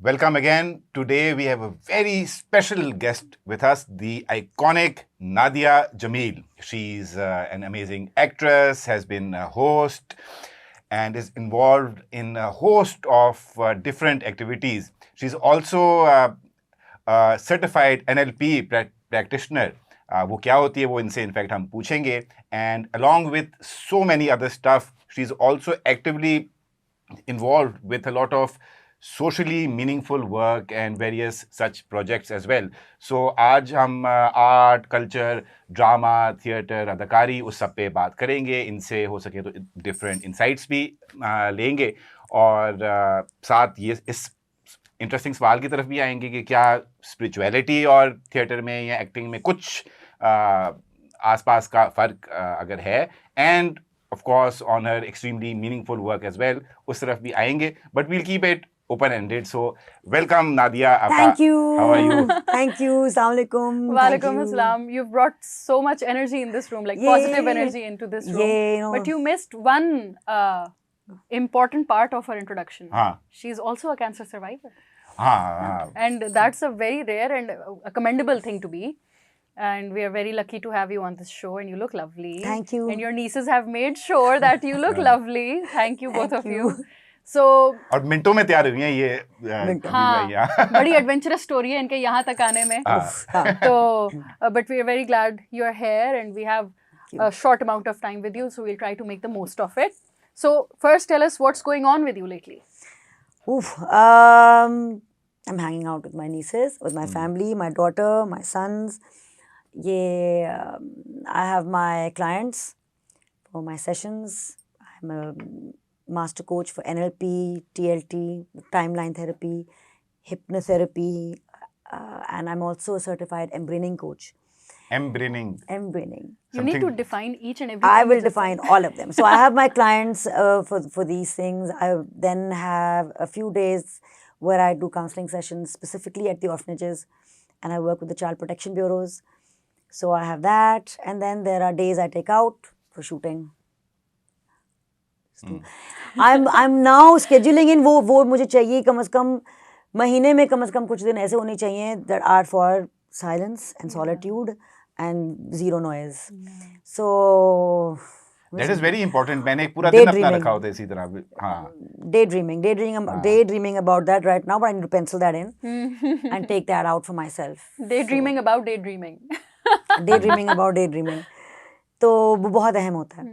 Welcome again. Today we have a very special guest with us, the iconic Nadia Jamil. She's an amazing actress, has been a host, and is involved in a host of different activities. She's also a certified NLP practitioner. वो क्या होती है वो इनसे in fact हम पूछेंगे. And along with so many other stuff, she's also actively involved with a lot of socially meaningful work and various such projects as well. So आज हम आर्ट, कल्चर, ड्रामा, थिएटर, अदाकारी उस सब पे बात करेंगे. इनसे हो सके तो डिफरेंट इंसाइट्स भी लेंगे और साथ ये इस इंटरेस्टिंग सवाल की तरफ भी आएंगे कि क्या स्पिरिचुअलिटी और थिएटर में या एक्टिंग में कुछ आसपास का फ़र्क अगर है, and of course on her extremely meaningful work as well. उस तरफ भी आएंगे, but we'll keep it open-ended. So welcome Nadia. Thank you. How are you? Thank you. Assalamu alaikum. Walaikum assalam. You've brought so much energy in this room, like positive energy into this room. But you missed one important part of her introduction. She's also a cancer survivor. And that's a very rare and a commendable thing to be. And we are very lucky to have you on this show, and you look lovely. Thank you. And your nieces have made sure that you look lovely. Thank you, both of you. So और मिनटों में तैयार हुई हैं ये. हाँ, बड़ी adventurous story है इनके यहाँ तक आने में. तो but we are very glad you are here, and we have a short amount of time with you, so we'll try to make the most of it. So first, tell us what's going on with you lately. I'm hanging out with my nieces, with my family, my daughter, my sons. I have my clients for my sessions. I'm a master coach for NLP, TLT, timeline therapy, hypnotherapy, and I'm also a certified embraining coach. Embraining. You need to define each and every. I will define all of them. So I have my clients for these things. I then have a few days where I do counseling sessions specifically at the orphanages, and I work with the child protection bureaus. So I have that, and then there are days I take out for shooting. I'm now scheduling in वो मुझे चाहिए कम से कम महीने में कम से कम कुछ दिन ऐसे होने चाहिए that are for silence and solitude and zero noise. So that is very important. मैंने एक पूरा दिन अपना रखा होता है इसी तरह. हाँ. Daydreaming about that right now, but I need to pencil that in and take that out for myself. Daydreaming about daydreaming. Daydreaming about daydreaming. तो वो बहुत अहम होता है,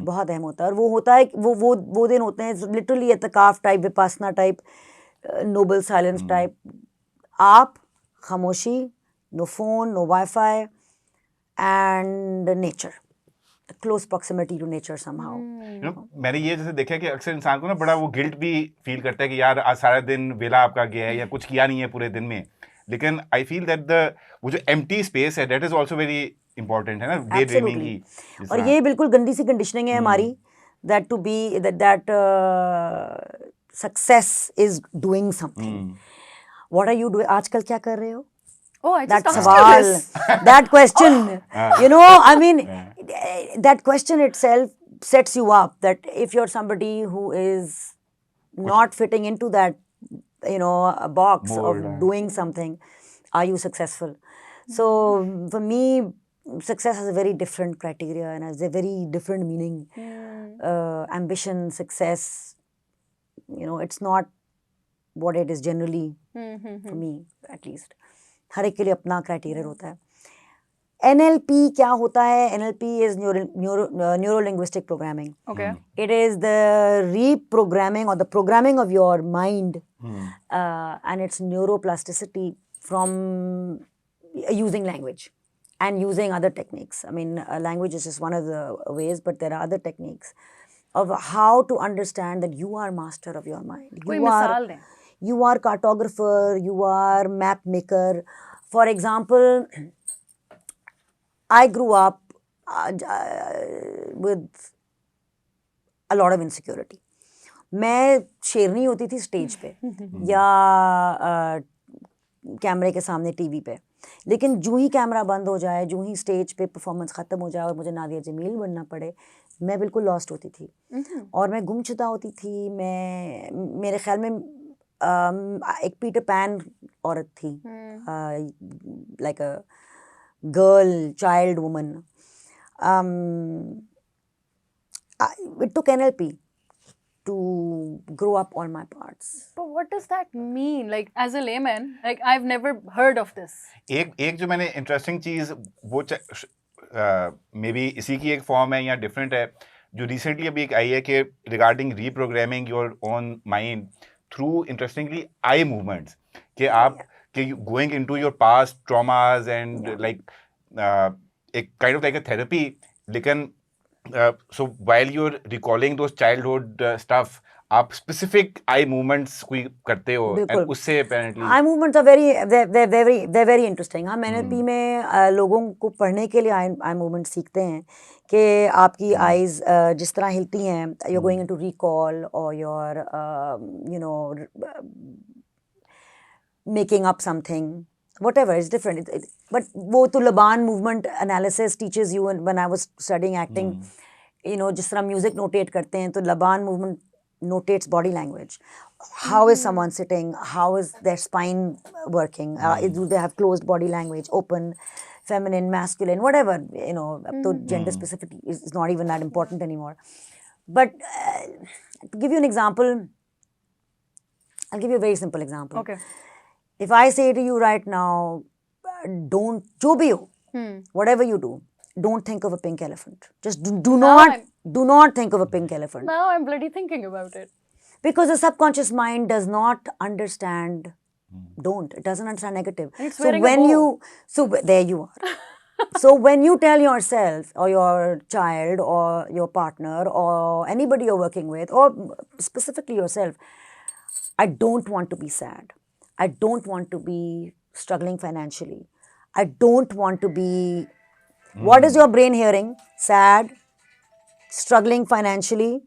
बहुत अहम होता है. और वो होता है वो दिन होते हैं लिटरली एतकाफ type, Vipassana type, noble silence type. आप, खामोशी, no phone, no wifi, and nature, close proximity to nature somehow. मैंने ये जैसे देखा कि अक्सर इंसान को ना बड़ा वो गिल्ट भी फील करता है कि यार आज सारा दिन वेला आपका गया है या कुछ किया नहीं है पूरे दिन में. लेकिन आई फील दैट वो जो एम्प्टी स्पेस है that is also very important है ना, डे ड्रीमिंग की. और ये बिल्कुल गंदी सी कंडीशनिंग है हमारी, that to be that success is doing something. What are you doing? आजकल क्या कर रहे हो? Oh, I just asked you this. That question, you know, I mean, that question itself sets you up that if you're somebody who is not fitting into that, you know, a box of doing something, are you successful? So for me, success has a very different criteria and has a very different meaning. Ambition, success, you know, it's not what it is generally for me, at least. हर एक के लिए अपना criteria होता है. NLP क्या होता है? NLP is neuro-linguistic programming. Okay. It is the reprogramming or the programming of your mind, and it's neuroplasticity from using language and using other techniques. I mean, language is just one of the ways, but there are other techniques of how to understand that you are master of your mind. कोई मिसाल दें. You are cartographer, you are map maker. For example, I grew up with a lot of insecurity. मैं शेरनी होती थी stage पे या कैमरे के सामने टीवी पे, लेकिन जो ही कैमरा बंद हो जाए, जो ही स्टेज पे परफॉर्मेंस ख़त्म हो जाए और मुझे नादिया जमील बनना पड़े, मैं बिल्कुल लॉस्ट होती थी और मैं गुमशुदा होती थी. मैं मेरे ख्याल में एक पीटर पैन औरत थी, like a girl, child woman. It took NLP to grow up all my parts. But what does that mean? Like as a layman, like I've never heard of this. एक जो मैंने interesting चीज वो may be इसी की एक form है या डिफरेंट है, जो रिसेंटली अभी एक आई है कि regarding reprogramming your own mind through interestingly eye movements, कि आप कि going into your past traumas and like एक kind of like a therapy. लेकिन so while you're recalling those childhood stuff, आप specific eye movements कोई करते हो and उससे apparently eye movements are very interesting. हम NLP में लोगों को पढ़ने के लिए eye movements सीखते हैं कि आपकी eyes जिस तरह हिलती हैं, you're going into recall or you're you know making up something, whatever, it's different. But वो तो Laban movement analysis teaches you, and when I was studying acting, you know, जिस तरह music notate करते हैं, तो Laban movement notates body language. How is someone sitting? How is their spine working? Do they have closed body language, open, feminine, masculine, whatever, you know, तो gender specific is not even that important anymore. But to give you an example, I'll give you a very simple example. Okay. If I say to you right now, don't, जो भी हो, whatever you do, don't think of a pink elephant. Just do not think of a pink elephant. Now I'm bloody thinking about it. Because the subconscious mind does not understand don't. It doesn't understand negative. It's So when you, so there you are. So when you tell yourself or your child or your partner or anybody you're working with or specifically yourself, I don't want to be sad. I don't want to be struggling financially. I don't want to be... What is your brain hearing? Sad, struggling financially.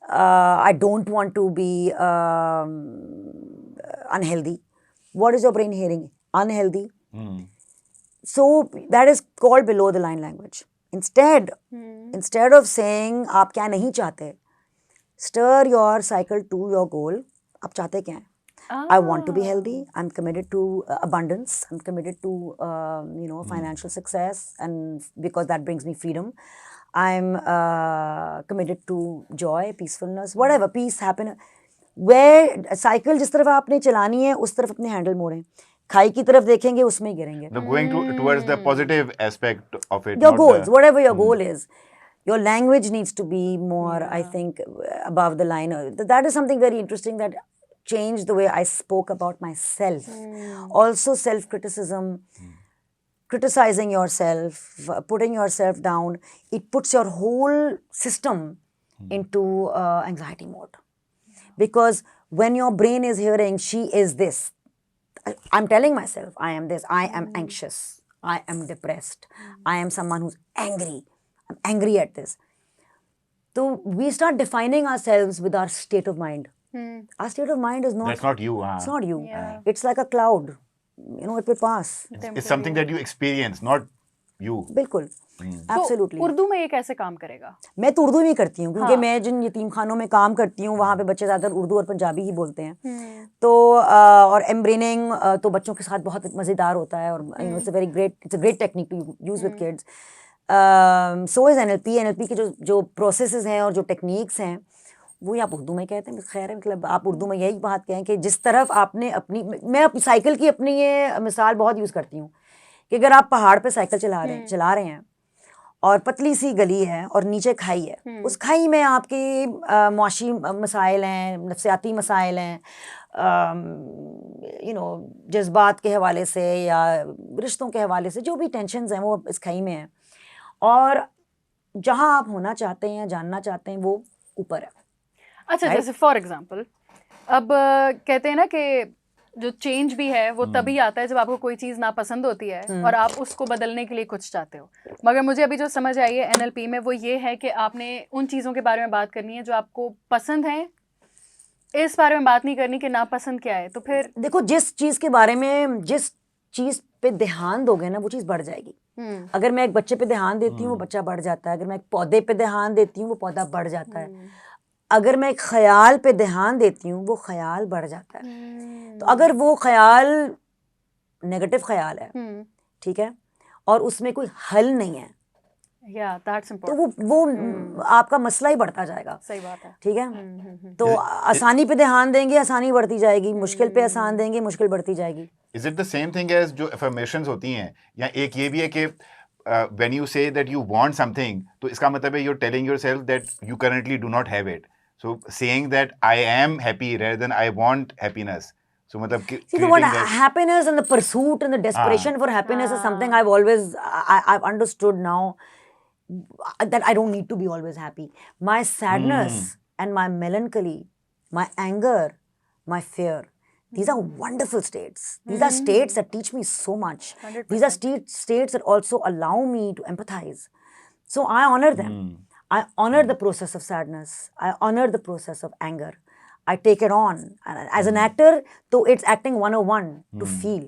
I don't want to be unhealthy. What is your brain hearing? Unhealthy. So that is called below the line language. Instead of saying आप क्या नहीं चाहते, stir your cycle to your goal. आप चाहते क्या हैं? I want to be healthy. I'm committed to abundance. I'm committed to financial success, and because that brings me freedom. I'm committed to joy, peacefulness, whatever, peace, happiness. Where cycle जिस तरफ आपने चलानी है, उस तरफ अपने हैंडल मोड़ें. खाई की तरफ देखेंगे, उसमें ही गिरेंगे. Going towards the positive aspect of it. Your goals, whatever your goal is. Your language needs to be more, I think, above the line. That is something very interesting that changed the way I spoke about myself. Also self-criticism, criticizing yourself, putting yourself down, it puts your whole system into anxiety mode. Because when your brain is hearing, she is this, I'm telling myself, I am this, I am anxious, I am depressed, I am someone who's angry, I'm angry at this. So we start defining ourselves with our state of mind. Our state of mind is not... That's not you. It's not you. Yeah. It's like a cloud. You know, it will pass. It's something that you experience, not you. बिल्कुल. Absolutely. तो उर्दू में ये कैसे काम करेगा? मैं तो उर्दू में करती हूँ, क्योंकि मैं जिन यतीम खानों में काम करती हूँ, वहाँ पे बच्चे ज़्यादातर उर्दू और पंजाबी ही बोलते हैं. तो और एम्ब्रेनिंग तो बच्चों के साथ बहुत मज़ेदार होता है, और it's a great technique to use with kids. So is NLP. NLP के जो processes हैं और जो techniques हैं, वो आप उर्दू में कहते हैं. खैर है, मतलब आप उर्दू में यही बात कहें कि जिस तरफ आपने अपनी... मैं अपनी साइकिल की अपनी ये मिसाल बहुत यूज़ करती हूँ कि अगर आप पहाड़ पे साइकिल चला रहे हैं और पतली सी गली है और नीचे खाई है, उस खाई में आपके मुआशी मसाइल हैं, नफ्सियाती मसाइल हैं, जज्बात के हवाले से या रिश्तों के हवाले से, जो भी टेंशन्स हैं वो इस खाई में हैं. और जहाँ आप होना चाहते हैं, जानना चाहते हैं, वो ऊपर है. अच्छा, जैसे फॉर एग्जांपल, अब कहते हैं ना कि जो चेंज भी है वो तभी आता है जब आपको कोई चीज़ नापसंद होती है और आप उसको बदलने के लिए कुछ चाहते हो. मगर मुझे अभी जो समझ आई है NLP में, वो ये है कि आपने उन चीज़ों के बारे में बात करनी है जो आपको पसंद हैं, इस बारे में बात नहीं करनी कि नापसंद क्या है. तो फिर देखो, जिस चीज़ के बारे में, जिस चीज़ पे ध्यान दोगे ना, वो चीज़ बढ़ जाएगी. अगर मैं एक बच्चे पे ध्यान देती हूँ, वो बच्चा बढ़ जाता है. अगर मैं एक पौधे पे ध्यान देती हूँ, वो पौधा बढ़ जाता है. अगर मैं एक ख्याल पे ध्यान देती हूँ वो ख्याल बढ़ जाता है। तो अगर वो ख्याल नेगेटिव ख्याल है, ठीक है, और उसमें कोई हल नहीं है, तो वो आपका मसला ही बढ़ता जाएगा। सही बात है। ठीक है, तो आसानी पे ध्यान देंगे, आसानी बढ़ती जाएगी, मुश्किल पे आसान देंगे, मुश्किल बढ़ती जाएगी। Is it the same thing as जो अफर्मेशंस होती हैं, या एक ये भी है कि when you say that you want something, तो इसका मतलब है you are telling yourself that you currently do not have it, so saying that I am happy rather than I want happiness, so matlab See, the word happiness and the pursuit and the desperation for happiness is something I've always I've understood now, that I don't need to be always happy. My sadness and my melancholy, my anger, my fear, these are wonderful states. These are states that teach me so much. 100%. These are states that also allow me to empathize. So I honor them. I honor the process of sadness. I honor the process of anger. I take it on. And as an actor, so it's acting 101, to feel,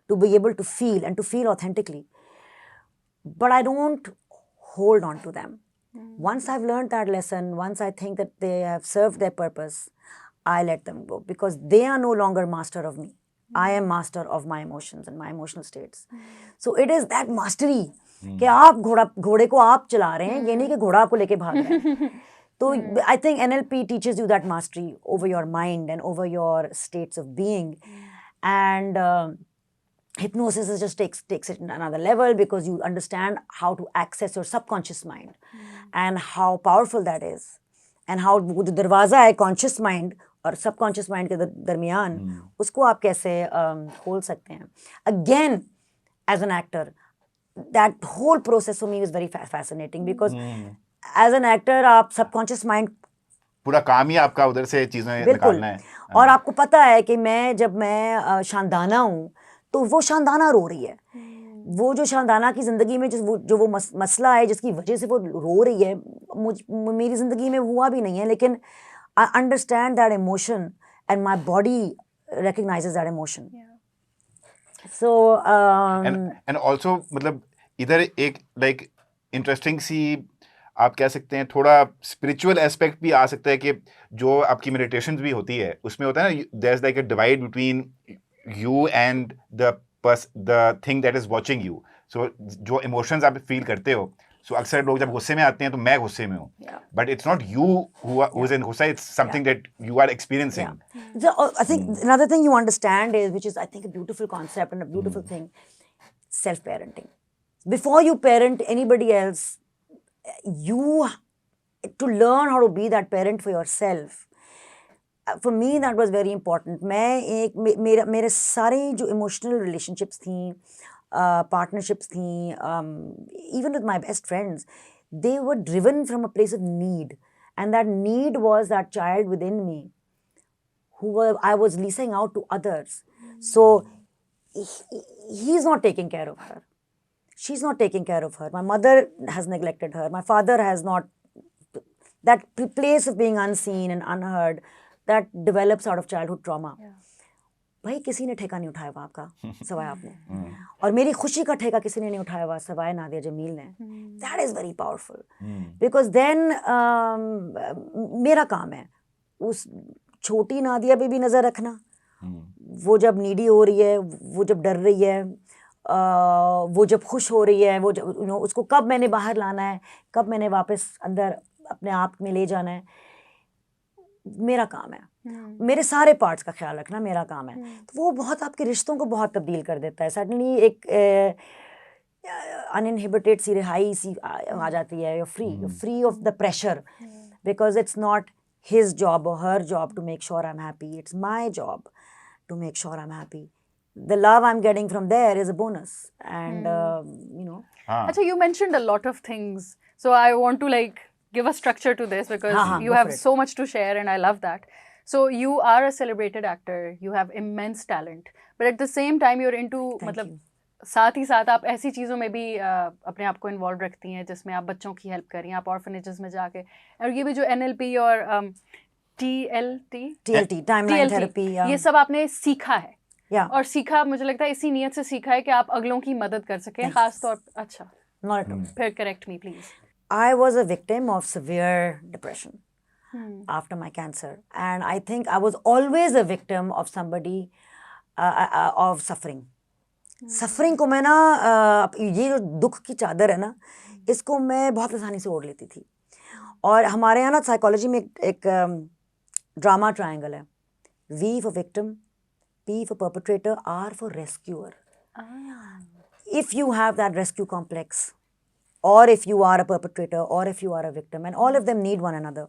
to be able to feel and to feel authentically. But I don't hold on to them. Once I've learned that lesson, once I think that they have served their purpose, I let them go, because they are no longer master of me. I am master of my emotions and my emotional states. So it is that mastery कि आप घोड़े को आप चला रहे हैं, ये नहीं कि घोड़ा आपको लेके भाग रहा है। So I think NLP teaches you that mastery over your mind and over your states of being. And hypnosis just takes it to another level, because you understand how to access your subconscious mind and how powerful that is, and how वो जो दरवाज़ा है conscious mind और subconscious mind के दरमियान, उसको आप कैसे खोल सकते हैं। Again, as an actor, that whole process for me is very fascinating, because as an actor आप subconscious mind पूरा काम ही आपका उधर से चीजें निकालना है। और आपको पता है कि जब मैं शानदाना हूँ, तो वो शानदाना रो रही है। वो जो शानदाना की ज़िंदगी में जो वो मसला है जिसकी वजह से वो रो रही है, मेरी ज़िंदगी में हुआ भी नहीं है, लेकिन I understand that emotion and my body recognizes that emotion. So and also मतलब इधर एक like interesting सी आप कह सकते हैं थोड़ा स्पिरिचुअल एस्पेक्ट भी आ सकता है, कि जो आपकी मेडिटेशंस भी होती है उसमें होता है ना, there is like a divide between you and the thing that is watching you. So जो इमोशंस आप फील करते हो, सो अक्सर लोग जब गुस्से में आते हैं तो मैं गुस्से में हूँ, but it's not you who is in गुस्सा, it's something that you are experiencing. So I think another thing you understand is, which is I think a beautiful concept and a beautiful thing, self-parenting. Before you parent anybody else, you to learn how to be that parent for yourself. For me that was very important. मेरे सारे जो emotional relationships थी, partnerships थी, even with my best friends, they were driven from a place of need, and that need was that child within me I was leasing out to others. So he's not taking care of her. She's not taking care of her. My mother has neglected her. My father has not. That place of being unseen and unheard, that develops out of childhood trauma. भाई किसी ने ठेका नहीं उठाया हुआ आपका सवाए आपने, और मेरी खुशी का ठेका किसी ने नहीं उठाया हुआ सवाए नादिया जमील ने। That is very powerful, because then मेरा काम है उस छोटी नादिया पे भी नज़र रखना, वो जब नीडी हो रही है, वो जब डर रही है, वो जब खुश हो रही है, वो जब उसको कब मैंने बाहर लाना है, कब मैंने वापस अंदर अपने आप में ले जाना है, मेरा काम है। मेरे सारे पार्ट्स का ख्याल रखना मेरा काम है। तो वो बहुत आपके रिश्तों को बहुत तब्दील कर देता है। सडनली एक अनइनहिबिटेड सी रिहाई सी आ जाती है। you're free of the pressure, because it's not his job or her job to make sure I'm happy. It's my job to make sure I'm happy. The love I'm getting from there is a bonus, and Achha, you mentioned a lot of things, so I want to like give a structure to this, because you have so much to share, and I love that. So you are a celebrated actor, you have immense talent, but at the same time you're into मतलब साथ ही साथ आप ऐसी चीज़ों में भी अपने आप को इन्वॉल्व रखती हैं जिसमें आप बच्चों की हेल्प कर रही हैं, आप ऑर्फनेजेस में जाके, और ये भी जो NLP और TLT टाइमलाइन थेरेपी, ये सब आपने सीखा है। और सीखा, मुझे लगता है इसी नीयत से सीखा है कि आप अगलों की मदद कर सकें, खास तौर पर। अच्छा, फिर correct me please. I was a victim of severe depression. after my cancer. And I think I was always a victim of somebody of suffering. Suffering को मैं ना ये जो दुख की चादर है ना, इसको मैं बहुत आसानी से ओढ़ लेती थी. और हमारे यहाँ ना साइकोलॉजी में एक ड्रामा ट्रायंगल है. V for victim, P for perpetrator, R for rescuer. If you have that rescue complex, or if you are a perpetrator, or if you are a victim, and all of them need one another.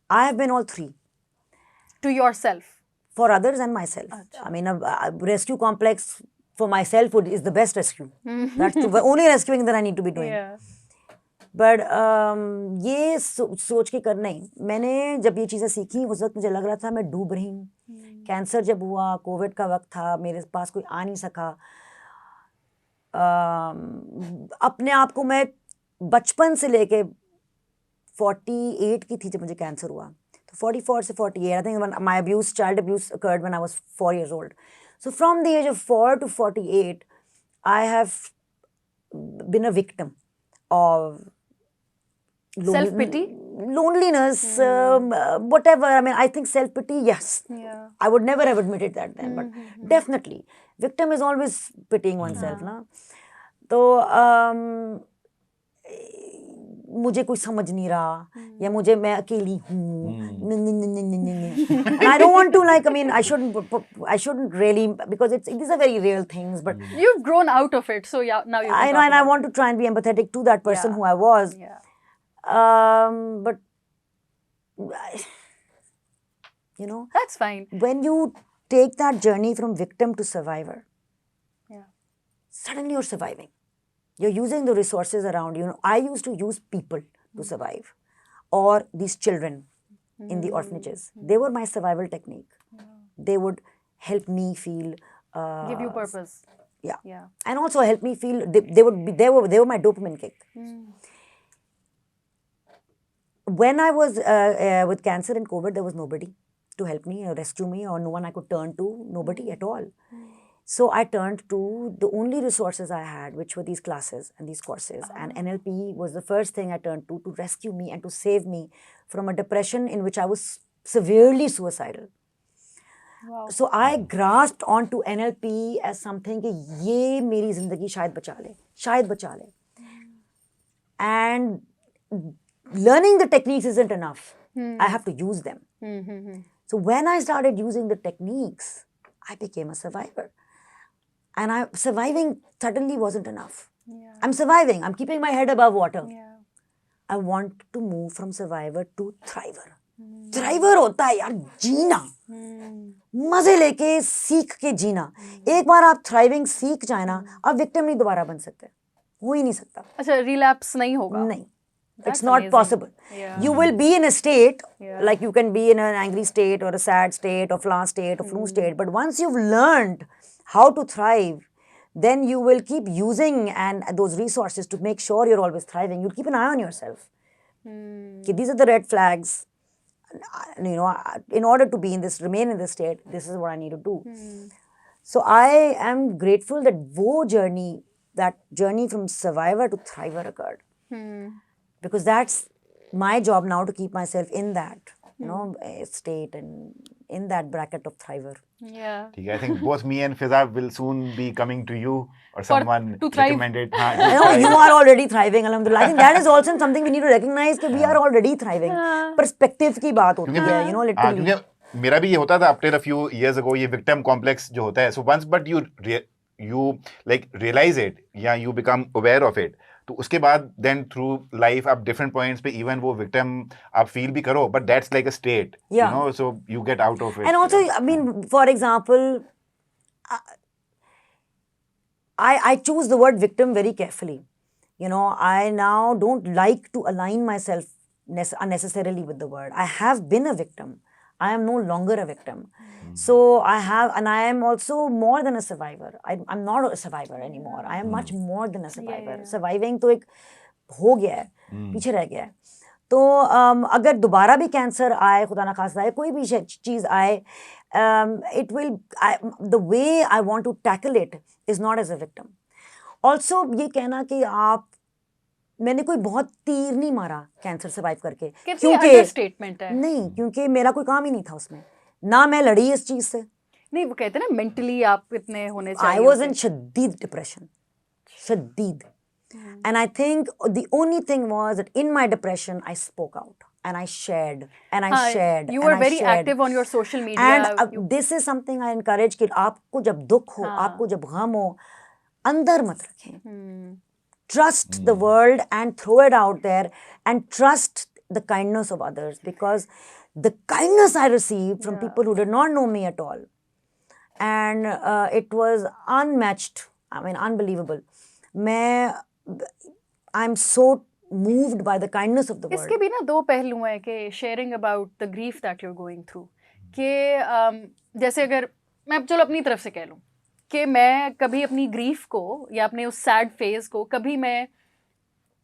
I have been all three. To yourself? For others and myself. Achha. I mean, a rescue complex for myself is the best rescue. That's the only rescuing that I need to be doing. Yeah. But ये सोच के करना ही. मैंने जब ये चीज़ें सीखी उस वक्त मुझे लग रहा था मैं डूब रही हूँ. कैंसर जब हुआ, कोविड का वक्त था, मेरे पास कोई आ नहीं सका. अपने आप को मैं बचपन से लेके 48 की थी जब मुझे कैंसर हुआ. तो 44 से 48, I think my child abuse occurred when I was 4 years old. So from the age of 4 to 48, I have been a victim of self-pity, loneliness, whatever. I mean, I think self-pity, yes. Yeah. I would never have admitted that then, but definitely. Victim is always pitying oneself, na? तो मुझे कोई समझ नहीं रहा, या मुझे मैं अकेली हूँ. And I don't want to, like, I mean, I shouldn't really, because these are very real things, but you've grown out of it, so yeah, now you I know, and I want to try and be empathetic to that person who I was. Yeah. But you know, that's fine. When you take that journey from victim to survivor, suddenly you're surviving. You're using the resources around you. I used to use people to survive, or these children in the orphanages. They were my survival technique. They would help me feel. Give you purpose. Yeah. And also help me feel. They were my dopamine kick. When I was with cancer and COVID, there was nobody to help me or rescue me, or no one I could turn to. Nobody at all. So I turned to the only resources I had, which were these classes and these courses. And NLP was the first thing I turned to rescue me and to save me from a depression in which I was severely suicidal. Wow. So I grasped onto NLP as something कि ये मेरी ज़िंदगी शायद बचा ले. And learning the techniques isn't enough. I have to use them. So when I started using the techniques, I became a survivor. And surviving suddenly wasn't enough. I'm surviving. I'm keeping my head above water. I want to move from survivor to thriver. Thriver होता है यार जीना, मजे लेके सीख के जीना. एक बार आप thriving सीख जाए ना, आप victim नहीं दोबारा बन सकते. हो ही नहीं सकता. अच्छा, relapse नहीं होगा. नहीं. It's not possible. You will be in a state, like you can be in an angry state or a sad state or flan state or flu state. But once you've learned how to thrive, then you will keep using those resources to make sure you're always thriving. You'll keep an eye on yourself. Okay, these are the red flags. You know, in order to remain in this state, this is what I need to do. So I am grateful that that journey from survivor to thriver occurred. Because that's my job now, to keep myself in that, state and in that bracket of thriver. Yeah. I think both me and Fiza will soon be coming to you or someone to thrive. recommended. You are already thriving, alhamdulillah. I think that is also something we need to recognize that we are already thriving. Perspective की बात होती है, literally. मेरा भी ये होता था up till a few years ago, ये victim complex जो होता है. So once but you like realize it, you become aware of it. तो उसके बाद then through life आप different points पे even वो victim आप feel भी करो, but that's like a state, so you get out of it. And also, I mean, for example, I choose the word victim very carefully. I now don't like to align myself unnecessarily with the word. I have been a victim. I am no longer a victim. So I am also more than a survivor. I'm not a survivor anymore. I am much more than a survivor. Surviving तो एक हो गया है, पीछे रह गया है. तो अगर दोबारा भी कैंसर आए, खुदा ना खास्ता आए, कोई भी चीज़ आए, the way I want to tackle it is not as a victim. Also ये कहना कि आप मैंने कोई बहुत तीर नहीं मारा कैंसर सर्वाइव करके, क्योंकि स्टेटमेंट है नहीं, क्योंकि मेरा कोई काम ही नहीं था उसमें, ना मैं लड़ी इस चीज से। नहीं, वो कहते हैं ना मेंटली आप इतने होने चाहिए। आई वॉज इन शदीद डिप्रेशन, शदीद, and I think the only thing was that in my depression I spoke out and I shared and I shared. You were very active on your social media. And this is something I encourage कि आपको जब दुख हो, आपको जब गम हो, अंदर मत रखें. Trust the world and throw it out there and trust the kindness of others, because the kindness I received from people who did not know me at all, and it was unmatched. I mean, unbelievable. I'm so moved by the kindness of the world. इसके भी ना दो पहलू हैं कि sharing about the grief that you're going through. कि जैसे अगर मैं चलो अपनी तरफ से कह लूँ कि मैं कभी अपनी ग्रीफ को या अपने उस सैड फेज को कभी मैं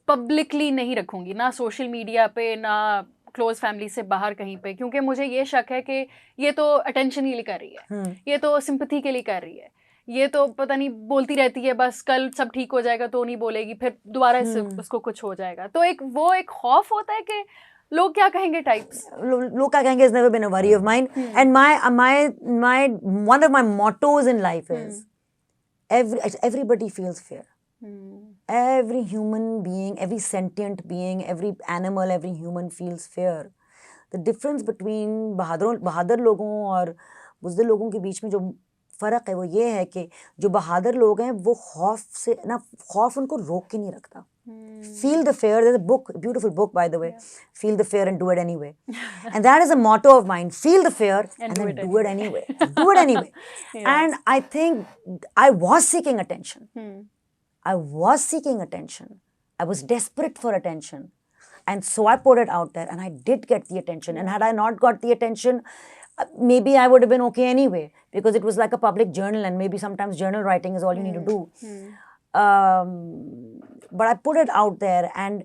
पब्लिकली नहीं रखूँगी, ना सोशल मीडिया पे, ना क्लोज फैमिली से बाहर कहीं पे, क्योंकि मुझे ये शक है कि ये तो अटेंशन के लिए कर रही है, ये तो सिंपैथी के लिए कर रही है, ये तो पता नहीं बोलती रहती है बस कल सब ठीक हो जाएगा तो नहीं बोलेगी, फिर दोबारा उसको कुछ हो जाएगा. तो एक खौफ होता है कि लोग क्या कहेंगे टाइप्स. लोग क्या कहेंगे has never been a worry of mine. And my one of my mottos in life is everybody feels fear. Every human being, every sentient being, every animal, every human feels fear. The difference between बहादुर लोगों और बुज़दिल लोगों के बीच में जो फ़र्क है वो ये है कि जो बहादुर लोग हैं वो खौफ उनको रोक के नहीं रखता. Feel the fear. There's a book, a beautiful book by the way. Feel the fear and do it anyway. And that is a motto of mine. Feel the fear and then do it anyway. Do it anyway. And I think I was seeking attention. I was seeking attention. I was desperate for attention. And so I put it out there and I did get the attention. And had I not got the attention, maybe I would have been okay anyway, because it was like a public journal and maybe sometimes journal writing is all you need to do. But I put it out there and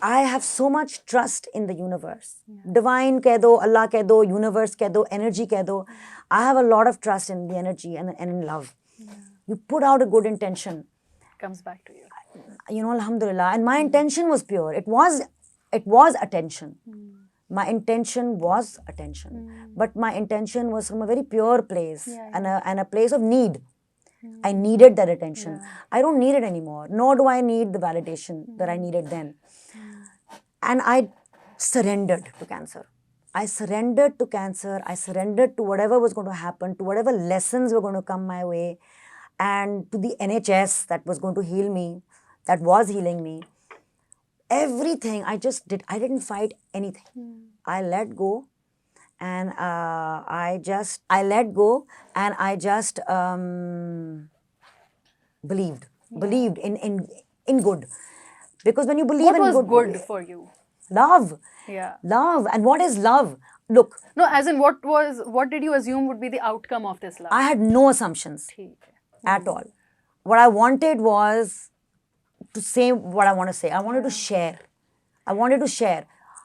I have so much trust in the universe. Divine keh do, Allah keh do, universe keh do, energy keh do. I have a lot of trust in the energy and in love. You put out a good intention. Comes back to you. You know, alhamdulillah. And my intention was pure. It was attention. My intention was attention. But my intention was from a very pure place and a place of need. I needed that attention. I don't need it anymore, nor do I need the validation that I needed then. And I surrendered to cancer. I surrendered to cancer. I surrendered to whatever was going to happen, to whatever lessons were going to come my way, and to the NHS that was going to heal me, that was healing me. Everything I just did. I didn't fight anything. I let go. And I let go and I just believed in good. Because when you believe in good... What was good for you? Love. Yeah. Love. And what is love? Look. No, as in what did you assume would be the outcome of this love? I had no assumptions at all. What I wanted was to say what I want to say. I wanted to share.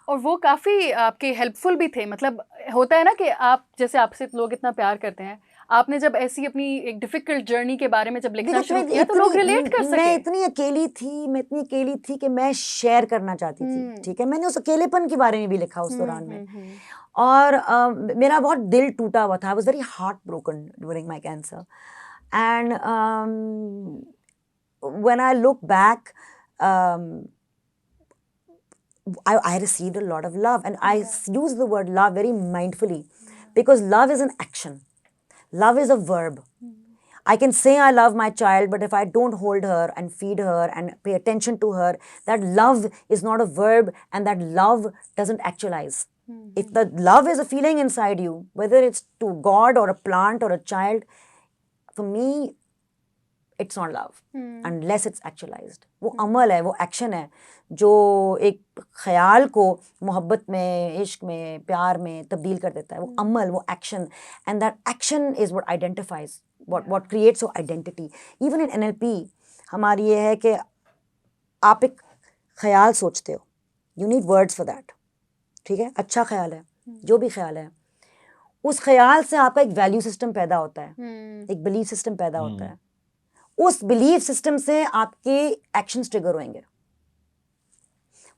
और वो काफ़ी आपके helpful भी थे. मतलब होता है ना कि आप जैसे आपसे लोग इतना प्यार करते हैं, आपने जब ऐसी अपनी एक डिफिकल्ट जर्नी के बारे में जब लिखना शुरू किया तो लोग रिलेट कर सके. मैं इतनी अकेली थी कि मैं शेयर करना चाहती थी. ठीक है, मैंने उस अकेलेपन के बारे में भी लिखा उस दौरान में. और मेरा बहुत दिल टूटा हुआ था. I was very heart broken during my cancer. And when I look back, I received a lot of love, and I use the word love very mindfully, because love is an action. Love is a verb. I can say I love my child, but if I don't hold her and feed her and pay attention to her, that love is not a verb, and that love doesn't actualize. If the love is a feeling inside you, whether it's to God or a plant or a child, for me, it's not love unless it's actualized. वो अमल है, वो action है जो एक ख्याल को मोहब्बत में, इश्क में, प्यार में तब्दील कर देता है. वो अमल, वो action, and that action is what identifies, what creates your identity. Even in NLP हमारी ये है कि आप एक ख्याल सोचते हो, you need words for that. ठीक है, अच्छा ख्याल है, जो भी ख्याल है, उस ख्याल से आपका एक वैल्यू सिस्टम पैदा होता है, एक बिलीफ सिस्टम पैदा होता है. उस बिलीफ सिस्टम से आपके एक्शंस ट्रिगर होंगे.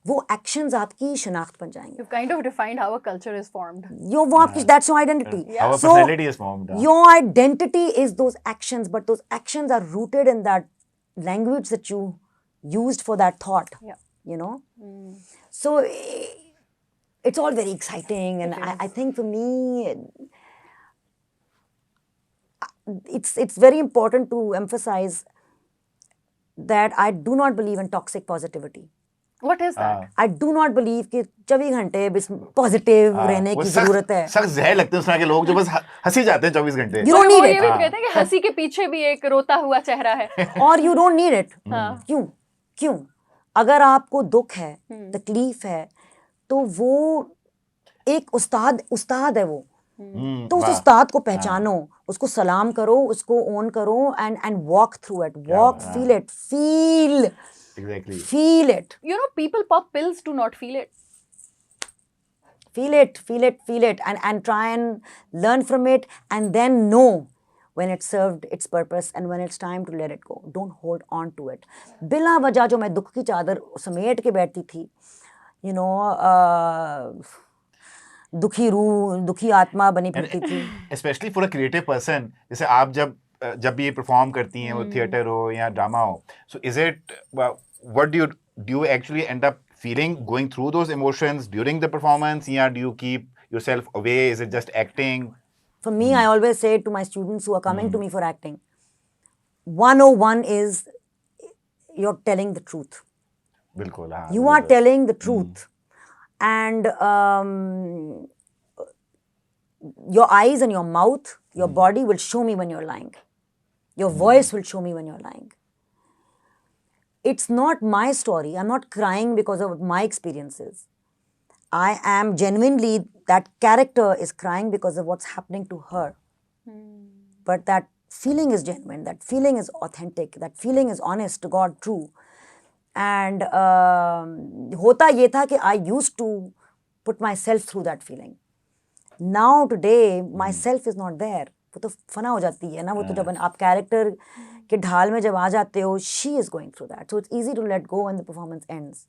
वो actions आपकी शनाख्त बन जाएंगे. You've kind of defined how a culture is formed. वो आपकी, that's your identity. How a personality is formed. Your identity is those actions, but those actions are rooted in that language that you used for that thought. Yeah. You know? So it's all very exciting, and I think for me, it's very important to emphasize that I do not believe in toxic positivity. What is that? I do not believe कि 24 घंटे बस positive रहने की जरूरत है. सख्त जहर लगते हैं उस तरह के लोग जो बस हंसी जाते हैं 24 घंटे. You don't need it. ये भी कहते हैं कि हंसी के पीछे भी एक रोता हुआ चेहरा है. और you don't need it. क्यों? अगर आपको दुख है, तकलीफ है, तो वो एक उस्ताद है वो. तो उस उस्ताद को पहचानो, उसको सलाम करो, उसको ओन करो, and walk through it. Walk, feel it, feel. Exactly. Feel it. You know, people pop pills to not feel it. Feel it, and try and learn from it, and then know when it served its purpose and when it's time to let it go. Don't hold on to it. बिला वजह जो मैं दुख की चादर समेट के बैठती थी, you know, दुखी रूह, दुखी आत्मा बनी फिरती थी. Especially for a creative person, जैसे आप जब भी ये परफॉर्म करती हैं, वो थिएटर हो या ड्रामा हो, so is it what do you actually end up feeling going through those emotions during the performance, या do you keep yourself away? Is it just acting? For me, I always say to my students who are coming to me for acting, 101 is you're telling the truth. बिल्कुल, हाँ. You are telling the truth, and your eyes and your mouth, your body will show me when you're lying. Your voice will show me when you're lying. It's not my story. I'm not crying because of my experiences. I am genuinely, that character is crying because of what's happening to her. But that feeling is genuine. That feeling is authentic. That feeling is honest to God, true. And hota ye tha ki I used to put myself through that feeling. Now today, myself is not there. वो तो फना हो जाती है ना, वो तो जब आप कैरेक्टर के ढाल में जब आ जाते हो, she is going through that. So it's easy to let go when the performance ends.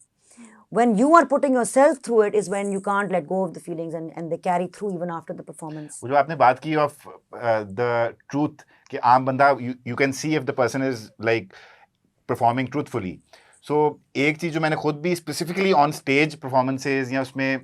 When you are putting yourself through it is when you can't let go of the feelings, and they carry through even after the performance. जो आपने बात की of the truth, कि आम बंदा, you can see if the person is like performing truthfully. So एक चीज जो मैंने खुद भी specifically on stage performances या उसमें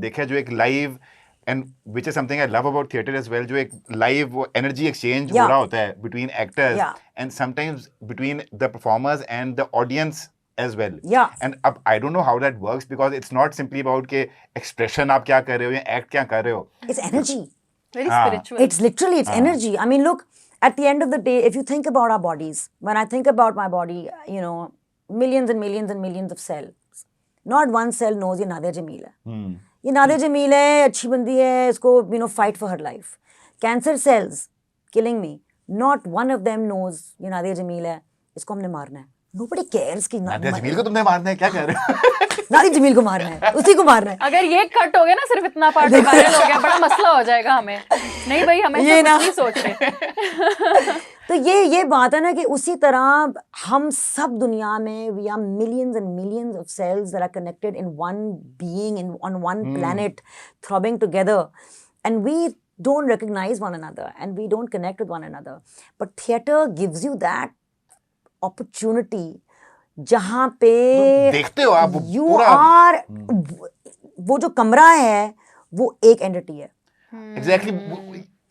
देखा, जो एक live, and which is something I love about theatre as well, जो एक live energy exchange हो रहा होता है between actors, and sometimes between the performers and the audience as well. And I don't know how that works, because it's not simply about के expression आप क्या कर रहे हो या act क्या कर रहे हो. It's energy. Very spiritual. It's literally, it's energy. I mean, look, at the end of the day, if you think about our bodies, when I think about my body, you know, millions and millions and millions of cells. Not one cell knows ये नादिया जमील है. ये नादिया जमील है, अच्छी बंदी है, इसको, you know, fight for her life. Cancer cells killing me. Not one of them knows ये नादिया जमील है, इसको हमने मारना है. Nobody cares कि नादिया जमील को तुमने मारना है, क्या कह रहे हो? नादिया जमील को मारना है, उसी को मारना है. अगर ये कट हो गया ना, सिर्फ इतना पार्ट वायरल हो गया, बड़ा मसला हो जाएगा हमें. नहीं भाई, हमें ये नहीं सोच रहे. तो ये बात है ना कि उसी तरह हम सब दुनिया में, we are millions and millions of cells that are connected in one being, on one planet, throbbing together, and we don't recognize one another and we don't connect with one another. But theatre gives you that opportunity जहाँ पे देखते हो आप you are, वो जो कमरा है वो एक एंटिटी है. Exactly.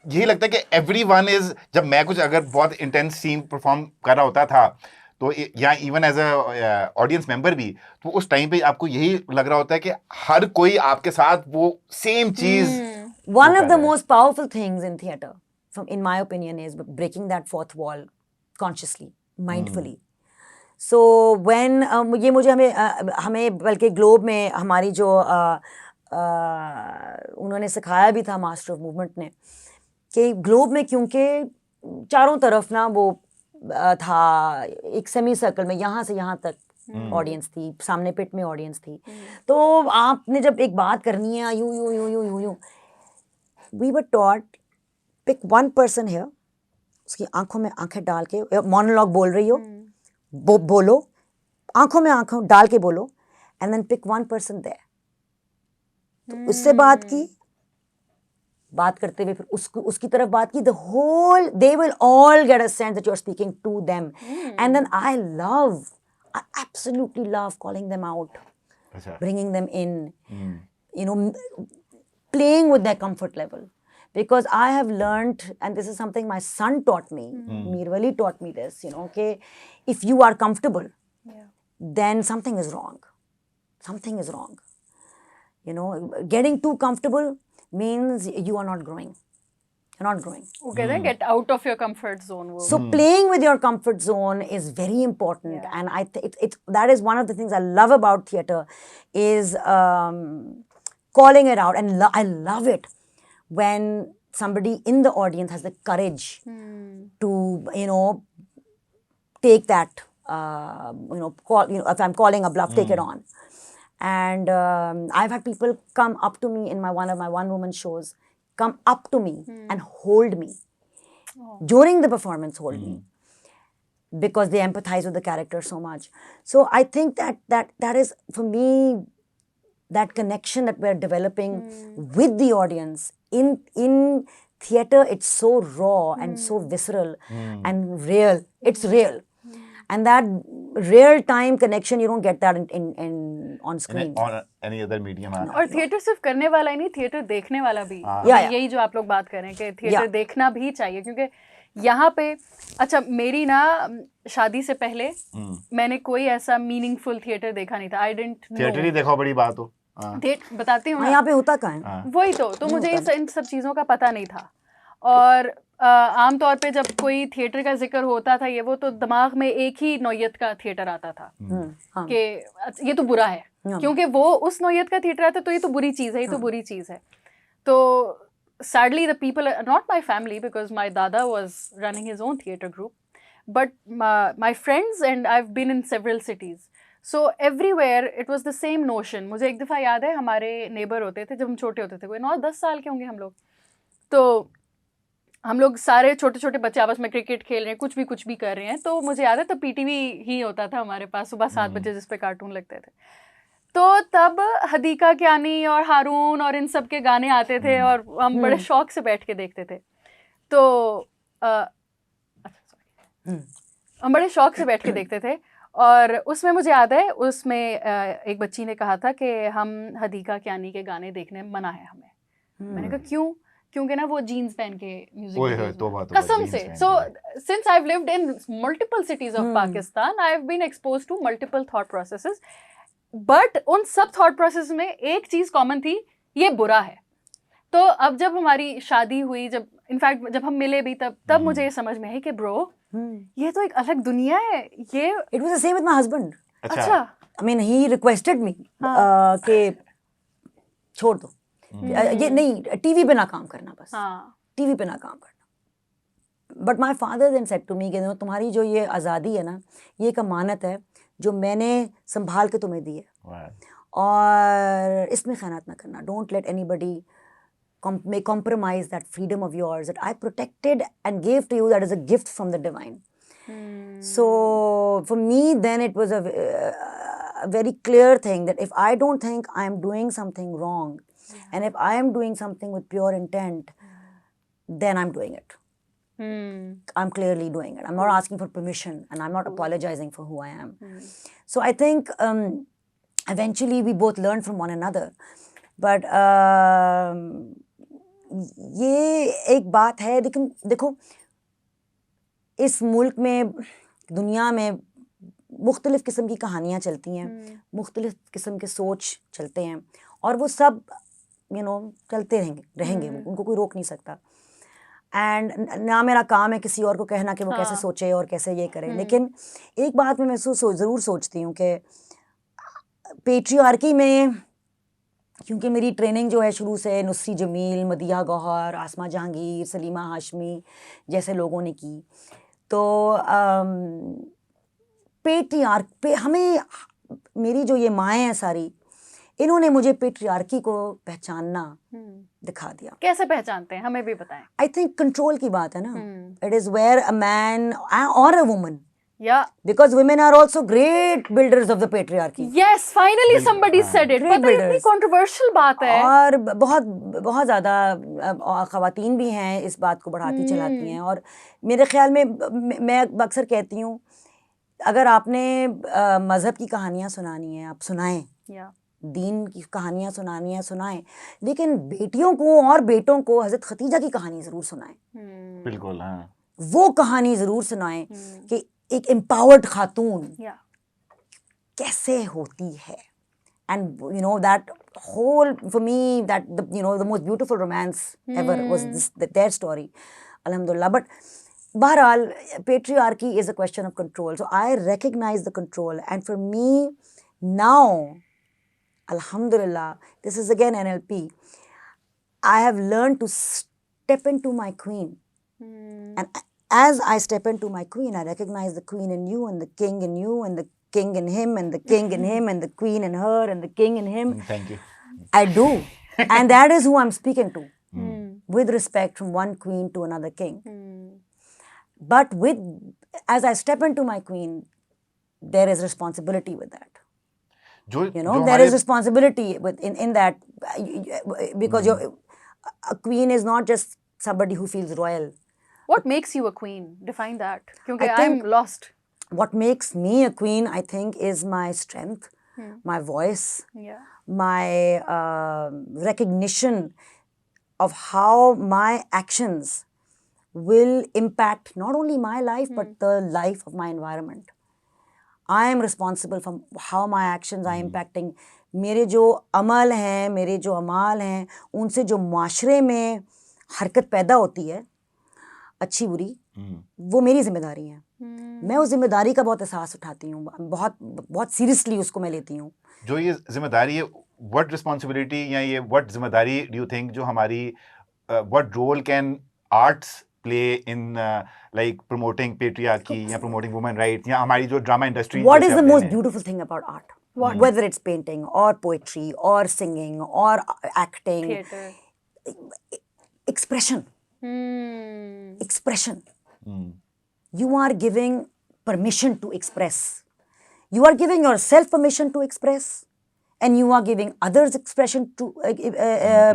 यही लगता है कि everyone is, जब मैं कुछ अगर बहुत intense scene perform कर रहा होता था, तो या even as a audience member भी, तो उस टाइम पे आपको यही लग रहा होता है कि हर कोई आपके साथ वो same चीज. One of the most powerful things in theatre, in my opinion, is breaking that fourth wall consciously, mindfully. So when ये मुझे हमें बल्कि ग्लोब में हमारी जो उन्होंने सिखाया भी था मास्टर ऑफ मूवमेंट ने, कि ग्लोब में क्योंकि चारों तरफ ना वो था एक सेमी सर्कल में, यहाँ से यहाँ तक ऑडियंस थी, सामने पिट में ऑडियंस थी. तो आपने जब एक बात करनी है यूं यूं यूं यूं यूं यूं, we were taught pick one person here, उसकी आंखों में आंखें डाल के मोनोलॉग बोल रही हो, बोलो, आंखों में आंखों डाल के बोलो, and then pick one person there. तो उससे बात की, बात करते हुए फिर उसकी तरफ बात की, the whole, they will all get a sense that you're speaking to them. And then I absolutely love calling them out, bringing them in, you know, playing with their comfort level. Because I have learned, and this is something my son taught me, Meerwali taught me this, you know, okay, if you are comfortable, then something is wrong. Something is wrong. You know, getting too comfortable means you are not growing. You're not growing. Okay, then get out of your comfort zone. So playing with your comfort zone is very important, and I that is one of the things I love about theatre, is calling it out, and I love it when somebody in the audience has the courage to, you know, take that, you know, if I'm calling a bluff, take it on. And I've had people come up to me in one of my one-woman shows, come up to me and hold me. During the performance, hold me. Because they empathize with the character so much. So I think that is, for me, that connection that we're developing with the audience. In theatre, it's so raw and so visceral and real. It's real. And that real-time connection, you don't get that on screen. On any other medium. और theatre सिर्फ करने वाला ही नहीं, theatre देखने वाला भी. यही जो आप लोग बात कर रहे हैं कि थिएटर देखना भी चाहिए, क्योंकि यहाँ पे, अच्छा, मेरी ना शादी से पहले मैंने कोई ऐसा मीनिंगफुल थिएटर देखा नहीं था. आई डिडंट नो. थिएटर ही देखो, बड़ी बात हो. बताती हूँ यहाँ पे होता कहाँ है? वही तो मुझे इन सब चीज़ों का पता नहीं था. और आमतौर पे जब कोई थिएटर का जिक्र होता था, वो तो दिमाग में एक ही नौयत का थिएटर आता था कि ये तो बुरा है, क्योंकि वो उस नौयत का थिएटर आता, तो ये तो बुरी चीज़ है, ये तो बुरी चीज़ है. तो sadly the people, not my family, because my dada was running his own theatre group, but my friends, and I've been in several cities, so everywhere it was the same notion. मुझे एक दफ़ा याद है, हमारे neighbour होते थे जब हम छोटे होते थे, कोई 9-10 साल के होंगे हम लोग, तो हम लोग सारे छोटे छोटे बच्चे आपस में क्रिकेट खेल रहे हैं, कुछ भी कर रहे हैं. तो मुझे याद है, तो पीटीवी ही होता था हमारे पास सुबह 7 बजे, जिस पे कार्टून लगते थे. तो तब हदीका क्यानी और हारून और इन सब के गाने आते थे, और हम बड़े शौक से बैठ के देखते थे. तो हम बड़े शौक से बैठ के देखते थे. और उसमें मुझे याद है, उसमें एक बच्ची ने कहा था कि हम हदीका क्यानी के गाने देखने में मना है हमें. मैंने कहा क्यों? क्योंकि ना वो जीन्स पहन के म्यूजिक, कसम से. So since I have lived in multiple cities of Pakistan, I have been exposed to multiple thought processes, but उन सब थॉट प्रोसेस में एक चीज कॉमन थी, ये बुरा है. तो अब जब हमारी शादी हुई, जब इनफैक्ट जब हम मिले भी, तब मुझे ये समझ में आई कि ब्रो, ये तो एक अलग दुनिया है. ये it was the same with my husband. अच्छा, आई मीन ही रिक्वेस्टेड मी कि छोड़ दो, ये नहीं, टीवी पे ना काम करना, बस टीवी पे ना काम करना. But my father then said to me कि तुम्हारी जो ये आज़ादी है ना, ये एक अमानत है जो मैंने संभाल के तुम्हें दी है, और इसमें खयानत ना करना. Don't let anybody compromise that freedom of yours that I protected and gave to you, that is a gift from the divine. So for me then it was a very clear thing that if I don't think I am doing something wrong, and if I am doing something with pure intent, then I'm doing it. I'm clearly doing it. I'm not asking for permission, and I'm not apologizing for who I am. So I think eventually we both learn from one another. But ये एक बात है, लेकिन देखो, इस मुल्क में, दुनिया में मुख्तलिफ किस्म की कहानियाँ चलती हैं, मुख्तलिफ किस्म के सोच चलते हैं, और वो सब चलते रहेंगे, उनको कोई रोक नहीं सकता. एंड ना मेरा काम है किसी और को कहना कि वो कैसे सोचे और कैसे ये करे. लेकिन एक बात मैं ज़रूर सोचती हूँ कि पेट्रियार्की में, क्योंकि मेरी ट्रेनिंग जो है शुरू से नादिया जमील, मदिया गौहर, आसमा जहांगीर, सलीमा हाशमी जैसे लोगों ने की, तो पेट्रियार्क पे हमें, मेरी जो ये माएँ हैं सारी, इन्होंने मुझे पेट्रियार्की को पहचानना दिखा दिया. कैसे पहचानते हैं, हमें भी बताएं. आई थिंक कंट्रोल की बात है ना. It is where a man और a woman Yeah. Because women are also great builders of the patriarchy. Yes, finally somebody said it. Great पता है इतनी builders. controversial बात है. और बहुत बहुत ज़्यादा ख़वातीन भी हैं इस बात को बढ़ाती चलाती हैं. और मेरे ख्याल में मैं अक्सर कहती हूँ, अगर आपने मज़हब की कहानियाँ सुनानी है, आप सुनाएं. दीन की कहानियाँ सुनानी है, सुनाएं. लेकिन बेटियों को और बेटों को हज़रत खतीजा की कहानी ज़रूर सुनाएं. बिल्कुल, हाँ. वो कहानी ज़रूर सुनाएं कि एक एम्पावर्ड खातून कैसे होती है. And you know, that whole, for me, that the most beautiful romance ever was their story. Alhamdulillah. But Bahral, patriarchy is a question of control. So I recognize the control. And for me, now, Alhamdulillah, this is again NLP. I have learned to step into my queen. And as I step into my queen, I recognize the queen in you and the king in you and the king in him and the king in him and the queen in her and the king in him. Thank you. I do. And that is who I'm speaking to. With respect from one queen to another king. But as I step into my queen, there is responsibility with that. There is responsibility in that, because a queen is not just somebody who feels royal. What makes you a queen? Define that. Because I'm lost. What makes me a queen, I think, is my strength, my voice, my recognition of how my actions will impact not only my life, but the life of my environment. I am responsible for how my actions are impacting. मेरे जो अमल हैं, मेरे जो अमाल हैं, उनसे जो माशरे में हरकत पैदा होती है, अच्छी बुरी, वो मेरी जिम्मेदारी है. मैं उस जिम्मेदारी का बहुत एहसास उठाती हूँ, बहुत सीरियसली उसको मैं लेती हूँ. जो ये जिम्मेदारी है, what responsibility या ये what जिम्मेदारी do you think जो हमारी what role can arts play in like promoting patriarchy या promoting women rights या हमारी जो drama industry. What is the most beautiful thing about art? Whether it's painting or poetry or singing or acting, theater, expression. Expression. You are giving permission to express. You are giving yourself permission to express, and you are giving others expression to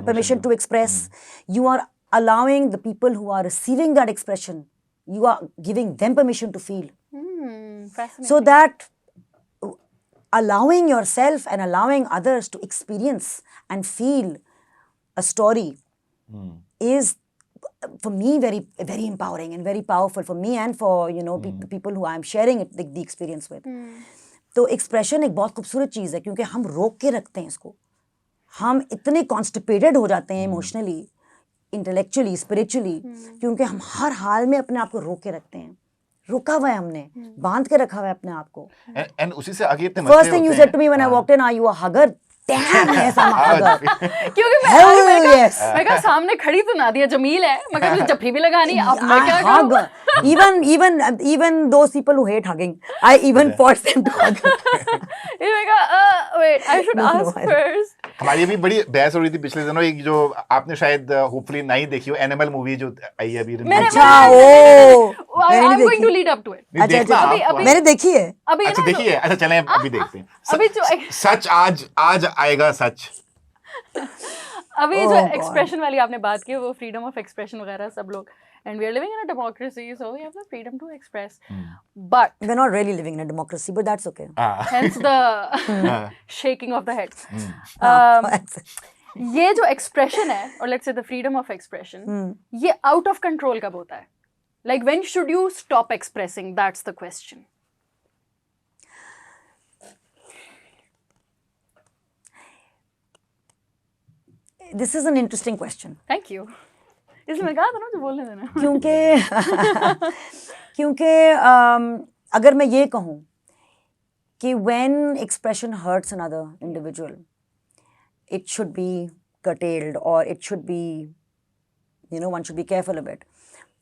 permission to express. You are allowing the people who are receiving that expression, you are giving them permission to feel. Fascinating. So that allowing yourself and allowing others to experience and feel a story is, for me, very, very empowering and very powerful for me and for people who I am sharing the experience with. तो expression एक बहुत खूबसूरत चीज़ है, क्योंकि हम रोक के रखते हैं इसको. हम इतने कॉन्स्टिपेटेड हो जाते हैं इमोशनली, इंटेलेक्चुअली, स्पिरिचुअली, क्योंकि हम हर हाल में अपने आप को रोक के रखते हैं. रोका हुआ है हमने, बांध के रखा हुआ है अपने आप को. एंड उसी से आगे इतने first thing you said to me when I walked in, are you a hugger? Damn, yes, I'm a hugger. क्योंकि मैं कहा सामने खड़ी तो नादिया जमील है, मगर मुझे जफ्फी भी लगानी है. अब मैं क्या करूं? Even those people who hate hugging, I even force them to hug. मैं कहा wait, I should ask first. हमारी अभी बड़ी बहस हो रही थी पिछले दिनों, एक जो आपने शायद होपफुली नहीं देखी हो, एनिमल मूवी जो आई है अभी. अच्छा, ओ I'm going to lead up to it. अच्छा, मैंने देखी है. अच्छा देखिए, अच्छा चलें अभी देखते हैं. अभी जो सच आज आएगा सच. अभी जो एक्सप्रेशन वाली आपने बात की, वो फ्रीडम ऑफ एक्सप्रेशन वगैरह सब लोग, and we are living in a democracy, so we have the freedom to express. But we're not really living in a democracy, but that's okay. Hence the shaking of the head. ये जो expression है, और let's say the freedom of expression, ये out of control कब होता है? Like when should you stop expressing? That's the question. This is an interesting question. Thank you. इसलिए कहा था ना जो बोलने देना. क्योंकि अगर मैं ये कहूँ कि when expression hurts another individual, it should be curtailed, or it should be, one should be careful of it.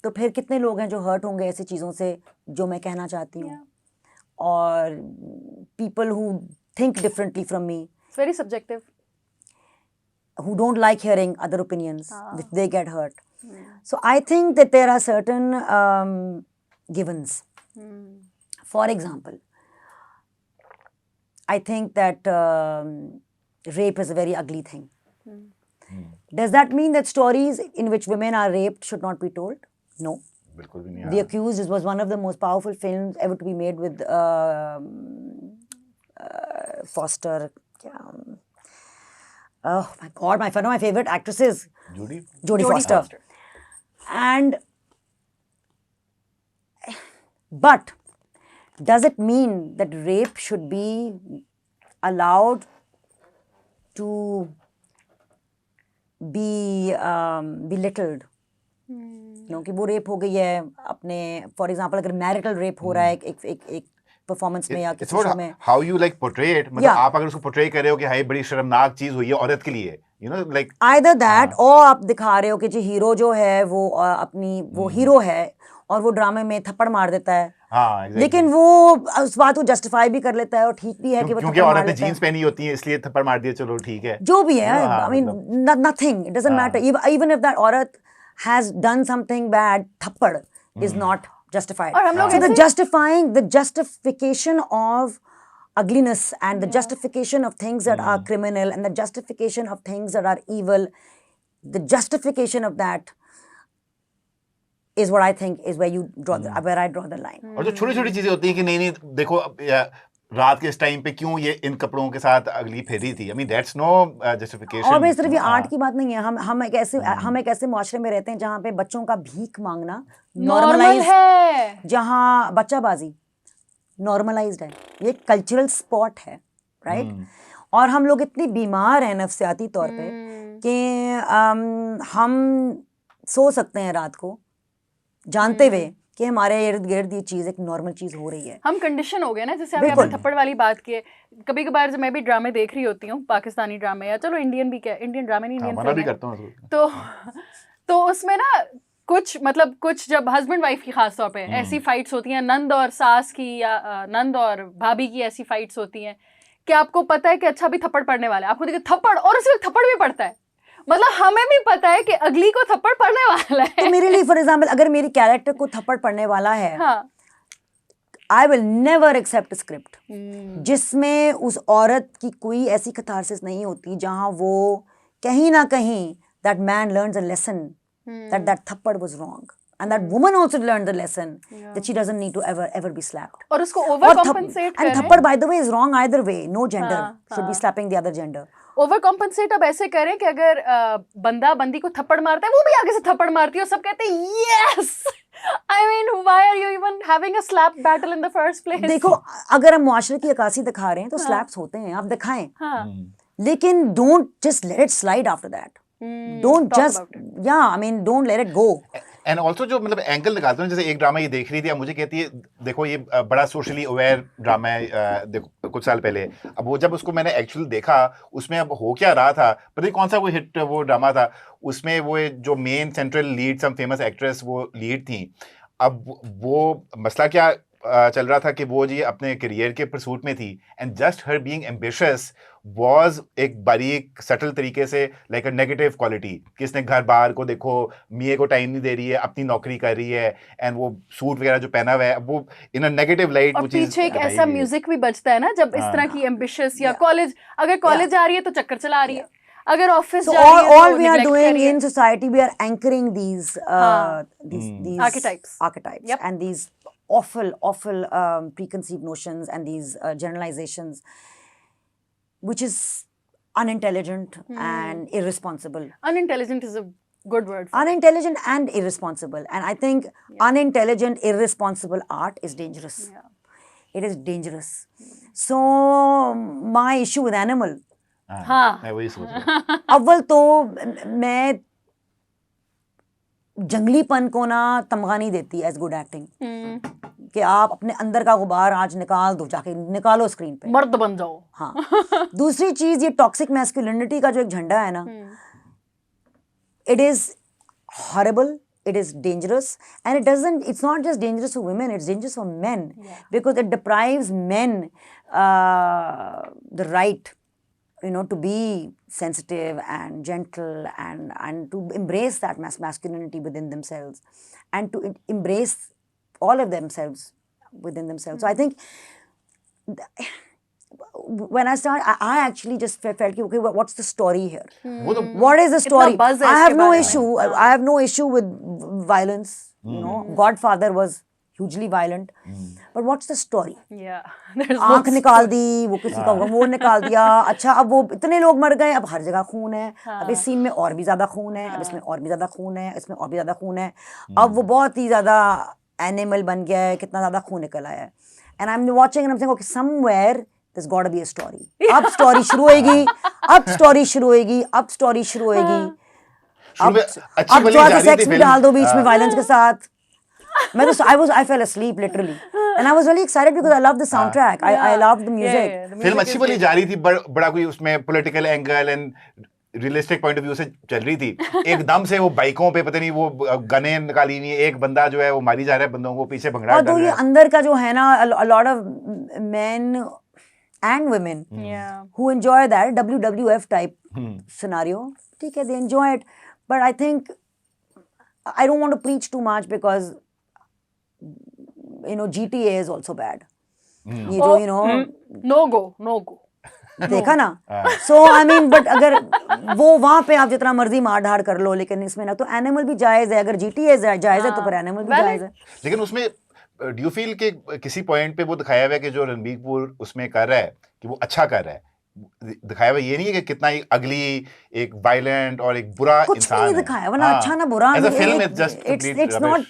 तो फिर कितने लोग हैं जो hurt होंगे ऐसी चीज़ों से जो मैं कहना चाहती हूँ, और people who think differently from me. It's very subjective. Who don't like hearing other opinions, if they get hurt. So I think that there are certain givens For example, I think that rape is a very ugly thing. Does that mean that stories in which women are raped should not be told? No. The Accused was one of the most powerful films ever to be made with Foster. Oh my God, one of my favorite actresses. Jodie Foster. But does it mean that rape should be allowed to be belittled? No, कि वो rape हो गई है अपने for example अगर marital rape हो रहा है एक परफॉर्मेंस में या किसी शो में how you like portray it मतलब आप अगर उसको पोर्ट्रे कर रहे हो कि हाय बड़ी शर्मनाक चीज हुई है औरत के लिए you know like either that और आप दिखा रहे हो कि जो हीरो जो है वो अपनी वो हीरो है और वो ड्रामे में थप्पड़ मार देता है लेकिन वो उस बात को जस्टिफाई भी कर लेता है और ठीक भी है कि वो क्योंकि औरत ने जीन्स पहनी होती है इसलिए थप्पड़ मार दिया चलो ठीक है जो भी है I mean nothing it doesn't matter even if that औरत has done something bad, thappad is not justified. So the justification of ugliness and the justification of things that are criminal and the justification of things that are evil, the justification of that is what I think is where you draw where I draw the line. और जो छोटी-छोटी चीजें होती हैं कि नहीं देखो रात के इस टाइम पे क्यों ये इन कपड़ों के साथ अगली फेरी थी I mean that's no justification और सिर्फ ये आर्ट की बात नहीं है हम एक ऐसे मुआशरे में रहते हैं जहाँ पे बच्चों का भीख मांगना नॉर्मलाइज है जहाँ बच्चाबाजी नॉर्मलाइज्ड है ये कल्चरल स्पॉट है राइट और हम लोग इतनी बीमार हैं नफ्सियाती तौर पे कि हम सो सकते हैं रात को जानते हुए कि हमारे इर्द गिर्द ये चीज एक नॉर्मल चीज हो रही है हम कंडीशन हो गए ना जैसे अभी आपने थप्पड़ वाली बात की है कभी कभार जब मैं भी ड्रामे देख रही होती हूँ पाकिस्तानी ड्रामे या चलो इंडियन भी क्या इंडियन ड्रामे नहीं इंडियन भी करता हूँ तो उसमें ना कुछ जब हस्बैंड वाइफ की खास तौर पे ऐसी फाइट्स होती हैं नंद और सास की या नंद और भाभी की ऐसी फाइट्स होती हैं कि आपको पता है कि अच्छा भी थप्पड़ पड़ने वाला है आपको देखिए थप्पड़ और उसमें थप्पड़ भी पड़ता है मतलब हमें भी पता है कि अगली को थप्पड़ पड़ने वाला है तो मेरे लिए फॉर एग्जांपल अगर मेरी कैरेक्टर को थप्पड़ पड़ने वाला है I will never accept script जिसमें उस औरत की कोई ऐसी कथारसिस नहीं होती जहां वो कहीं ना कहीं that man learns a lesson that थप्पड़ was wrong and that woman also learned the lesson that she doesn't need to ever be slapped और उसको overcompensate and थप्पड़ by the way is wrong either way no gender should be slapping the other gender overcompensate अब ऐसे करें कि अगर बंदा बंदी को थप्पड़ मारता है वो भी आगे से थप्पड़ मारती है और सब कहते हैं yes I mean why are you even having a slap battle in the first place देखो अगर हम मुआशरे की अक्कासी दिखा रहे हैं तो स्लैप्स होते हैं आप दिखाएं लेकिन don't just let it slide after that don't just I mean don't let it go and also जो मतलब एंगल निकालते हैं जैसे एक ड्रामा ये देख रही थी अब मुझे कहती है देखो ये बड़ा सोशली अवेयर ड्रामा है देखो कुछ साल पहले अब वो जब उसको मैंने एक्चुअली देखा उसमें अब हो क्या रहा था पता नहीं कौन सा वो हिट वो ड्रामा था उसमें वो जो main central lead some famous actress वो लीड थी अब वो मसला क्या चल रहा था कि वो जी अपने करियर के परसूट में थी and just her being ambitious was एक बारीक सटल तरीके से लाइक अ नेगेटिव क्वालिटी कि इसने घर बार को देखो मियाँ को टाइम नहीं दे रही है अपनी नौकरी कर रही है एंड वो सूट वगैरह जो पहना हुआ है वो इन अ नेगेटिव लाइट वो चीज पीछे एक ऐसा म्यूजिक भी बजता है ना जब इस तरह की एम्बिशियस या कॉलेज अगर कॉलेज जा रही है तो चक्कर चला रही है अगर ऑफिस जा रही है all we are doing in society we are anchoring these archetypes yep. and these awful preconceived notions and these generalizations which is unintelligent and irresponsible. Unintelligent is a good word. Unintelligent and irresponsible. And I think unintelligent, irresponsible art is dangerous. Yeah. It is dangerous. So, my issue with Animal. मैं वही सोच रहा हूँ अव्वल तो मैं जंगलीपन को ना तमगा नहीं देती एज गुड एक्टिंग कि आप अपने अंदर का गुबार आज निकाल दो जाके निकालो स्क्रीन पे मर्द बन जाओ हाँ दूसरी चीज ये टॉक्सिक मैस्कुलिनिटी का जो एक झंडा है ना it is horrible it is dangerous and it's not just dangerous for women, it's dangerous for men because it deprives men the right to be sensitive and gentle and to embrace that masculinity within themselves and to embrace all of themselves within themselves. So I think when I started, I actually just felt okay, what's the story here? What is the story? I have no issue. I have no issue with violence. You know, Godfather was hugely violent. But what's the story? Yeah. आंख निकाल दी, वो किसी का वो निकाल दिया, अच्छा अब वो इतने लोग मर गए, अब हर जगह खून है, अब इस सीन में और भी ज्यादा खून है, अब इसमें और भी ज्यादा खून है, इसमें और भी ज्यादा खून है, अब वो बहुत ही ज्यादा एनिमल बन गया है, कितना ज्यादा खून निकल आया है. And I'm watching and I'm saying, okay, somewhere there's got to be a story. अब स्टोरी शुरू होएगी, अब स्टोरी शुरू होएगी, अब स्टोरी शुरू होएगी, अब सेक्स भी डाल दो बीच में वायलेंस के साथ. I fell asleep literally, and I was really excited because I love the soundtrack. I love the music. Film अच्छी वाली जा रही थी, बड़ा कोई उसमें political angle and realistic point of view से चल रही थी. एकदम से वो बाइकों पे पता नहीं वो गने निकाली हुई है, एक बंदा जो है वो मारी जा रहा है, बंदों को पीछे भंगड़ा डाल रहा है. तो ये अंदर का जो है ना, a lot of men and women who enjoy that WWF type scenario, ठीक है, they enjoy it, but I think I don't want to preach too much because GTA is also bad. ये जो no go. देखा ना. So I mean, but अगर वो वहाँ पे आप जितना मर्जी मार धाड़ कर लो, लेकिन इसमें ना तो एनिमल भी जायज है. अगर GTA जायज है तो फिर एनिमल भी जायज है. लेकिन उसमें डू यू फील कि किसी पॉइंट पे वो दिखाया हुआ है कि जो रणबीर कपूर उसमें कर रहा है कि वो अच्छा कर रहा है, दिखाया हुआ ये नहीं है कि कितना ही अगली एक वायलेंट और एक बुरा इंसान है. कुछ नहीं दिखाया, वरना अच्छा ना बुरा. As a film, it's just it's not.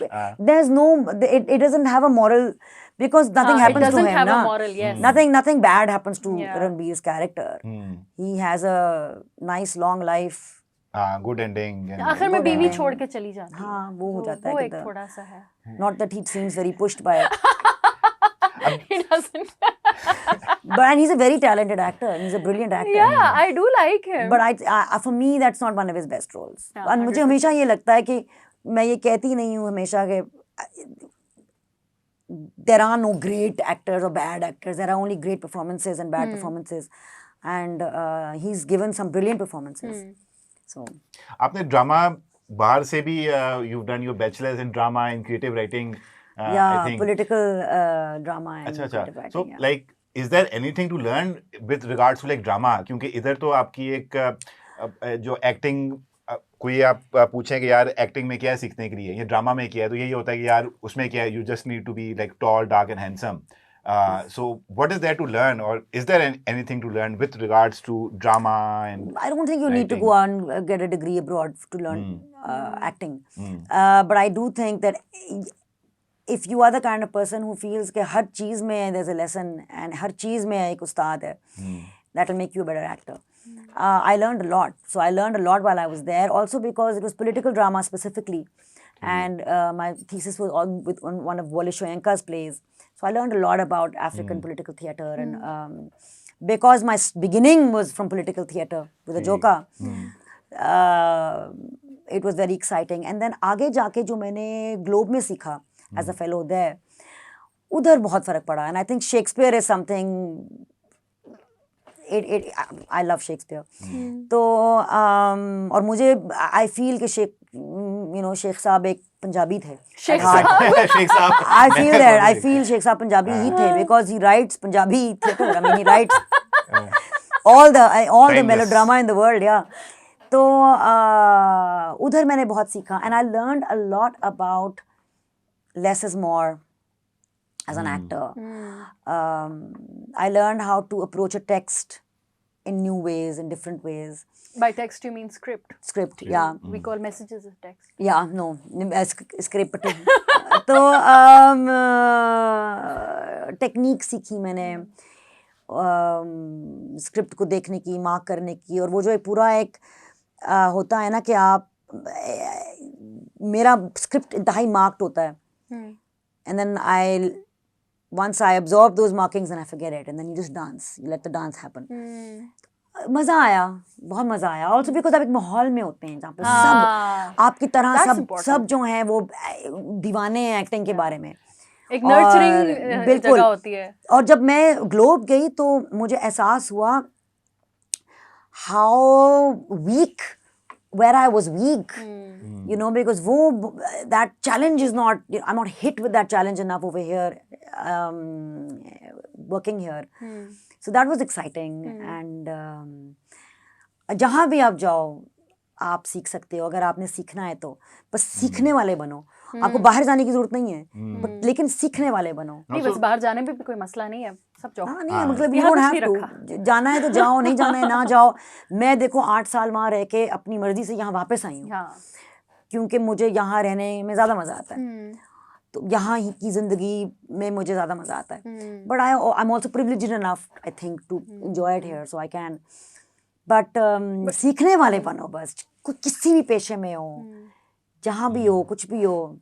There's no. It doesn't have a moral because nothing happens to him. It doesn't have a moral. Yes. Nothing bad happens to Ranbir's character. He has a nice long life. Good ending. आखिर में बीवी छोड़ के चली जाती है. हाँ, वो हो जाता है. वो एक थोड़ा सा है. Not that he seems very pushed by it. He doesn't. And he's a very talented actor. He's a brilliant actor. Yeah, I do like him. But for me, that's not one of his best roles. और मुझे हमेशा ये लगता है कि मैं ये कहती नहीं हूँ हमेशा कि there are no great actors or bad actors. There are only great performances and bad performances. And he's given some brilliant performances. So. आपने ड्रामा बाहर से भी you've done your bachelor's in drama in creative writing. I think. Political drama and creative writing. So like, is there anything to learn with regards to like drama? क्योंकि इधर तो आपकी एक जो acting कोई आप पूछें कि यार एक्टिंग में क्या है सीखने के लिए, ये ड्रामा में क्या है, तो यही होता है कि यार उसमें क्या है, you just need to be like tall, dark and handsome. So what is there to learn, or is there anything to learn with regards to drama and I don't think you writing? need to go and get a degree abroad to learn acting. But I do think that if you are the kind of person who feels कि हर चीज़ में there's a lesson and हर चीज़ में एक उस्ताद है, that will make you a better actor. I learned a lot. So I learned a lot while I was there, also because it was political drama specifically. And my thesis was all with one of Wole Soyinka's plays. So I learned a lot about African political theatre. And because my beginning was from political theatre with Ajoka, it was very exciting. And then आगे जाके जो मैंने Globe में सीखा as a fellow there, उधर बहुत फर्क पड़ा. And I think Shakespeare is something... I love Shakespeare. तो और मुझे I feel कि शेख साहब एक पंजाबी थे. शेख साहब. I feel शेख साहब पंजाबी ही थे because he writes Punjabi theatre. I mean, he writes all the melodrama in the world. Yeah. तो उधर मैंने बहुत सीखा, and I learned a lot about less is more as an actor. I learned how to approach a text in new ways, in different ways. By text you mean script? Script, yeah. We call messages as text. Yeah, no, script. तो technique सीखी मैंने script को देखने की, mark करने की, और वो जो एक पूरा एक होता है ना कि आप मेरा स्क्रिप्ट इंतहाई मार्क्ड होता है. And then once I absorb those markings and I forget it, and then you just dance, you let the dance happen. मजा आया, बहुत मजा आया. Also because आप एक माहौल में होते हैं जहाँ पे सब आपकी तरह सब जो हैं वो दीवाने हैं एक्टिंग के बारे में. एक नर्चरिंग जगह होती है. और जब मैं ग्लोब गई तो मुझे एहसास हुआ how weak where I was weak, you know, because that challenge is not, I'm not hit with that challenge enough over here, working here. So that was exciting. And जहाँ भी आप जाओ, आप सीख सकते हो. अगर आपने सीखना है तो बस सीखने वाले बनो. आपको बाहर जाने की जरूरत नहीं है, बट लेकिन सीखने वाले बनो. नहीं, बस बाहर जाने में भी कोई मसला नहीं है, सब जाओ. हाँ, नहीं है, मतलब you don't have to. जाना है तो जाओ, नहीं जाना है ना जाओ. मैं देखो 8 साल वहाँ रह के अपनी मर्जी से यहाँ वापस आई हूँ, क्योंकि मुझे यहाँ रहने में ज़्यादा मज़ा आता है. तो यहाँ की ज़िंदगी में मुझे ज़्यादा मज़ा आता है. But I'm also privileged enough, I think, to enjoy it here, so I can. But सीखने वाले बनो बस. किसी भी पेशे में हो, जहाँ भी हो, कुछ भी हो,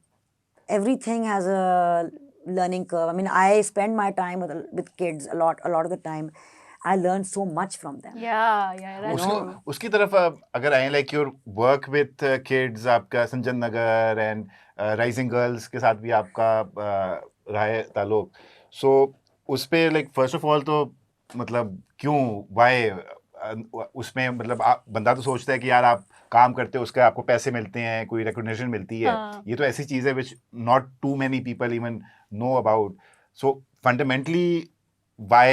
everything has a learning curve. I mean, I spend my time with kids a lot of the time. I learn so much from them. Yeah, that's true. उसकी तरफ अगर आए, like your work with kids, आपका संजन नगर and rising girls के साथ भी आपका रहा है ताल्लुक. So उस पे like first of all तो मतलब क्यों, why उसमें मतलब बंदा तो सोचता है कि यार आप काम करते हो, उसका आपको पैसे मिलते हैं, कोई रिकॉग्निशन मिलती है. ये तो ऐसी चीज़ है which not too many people even know about. So fundamentally why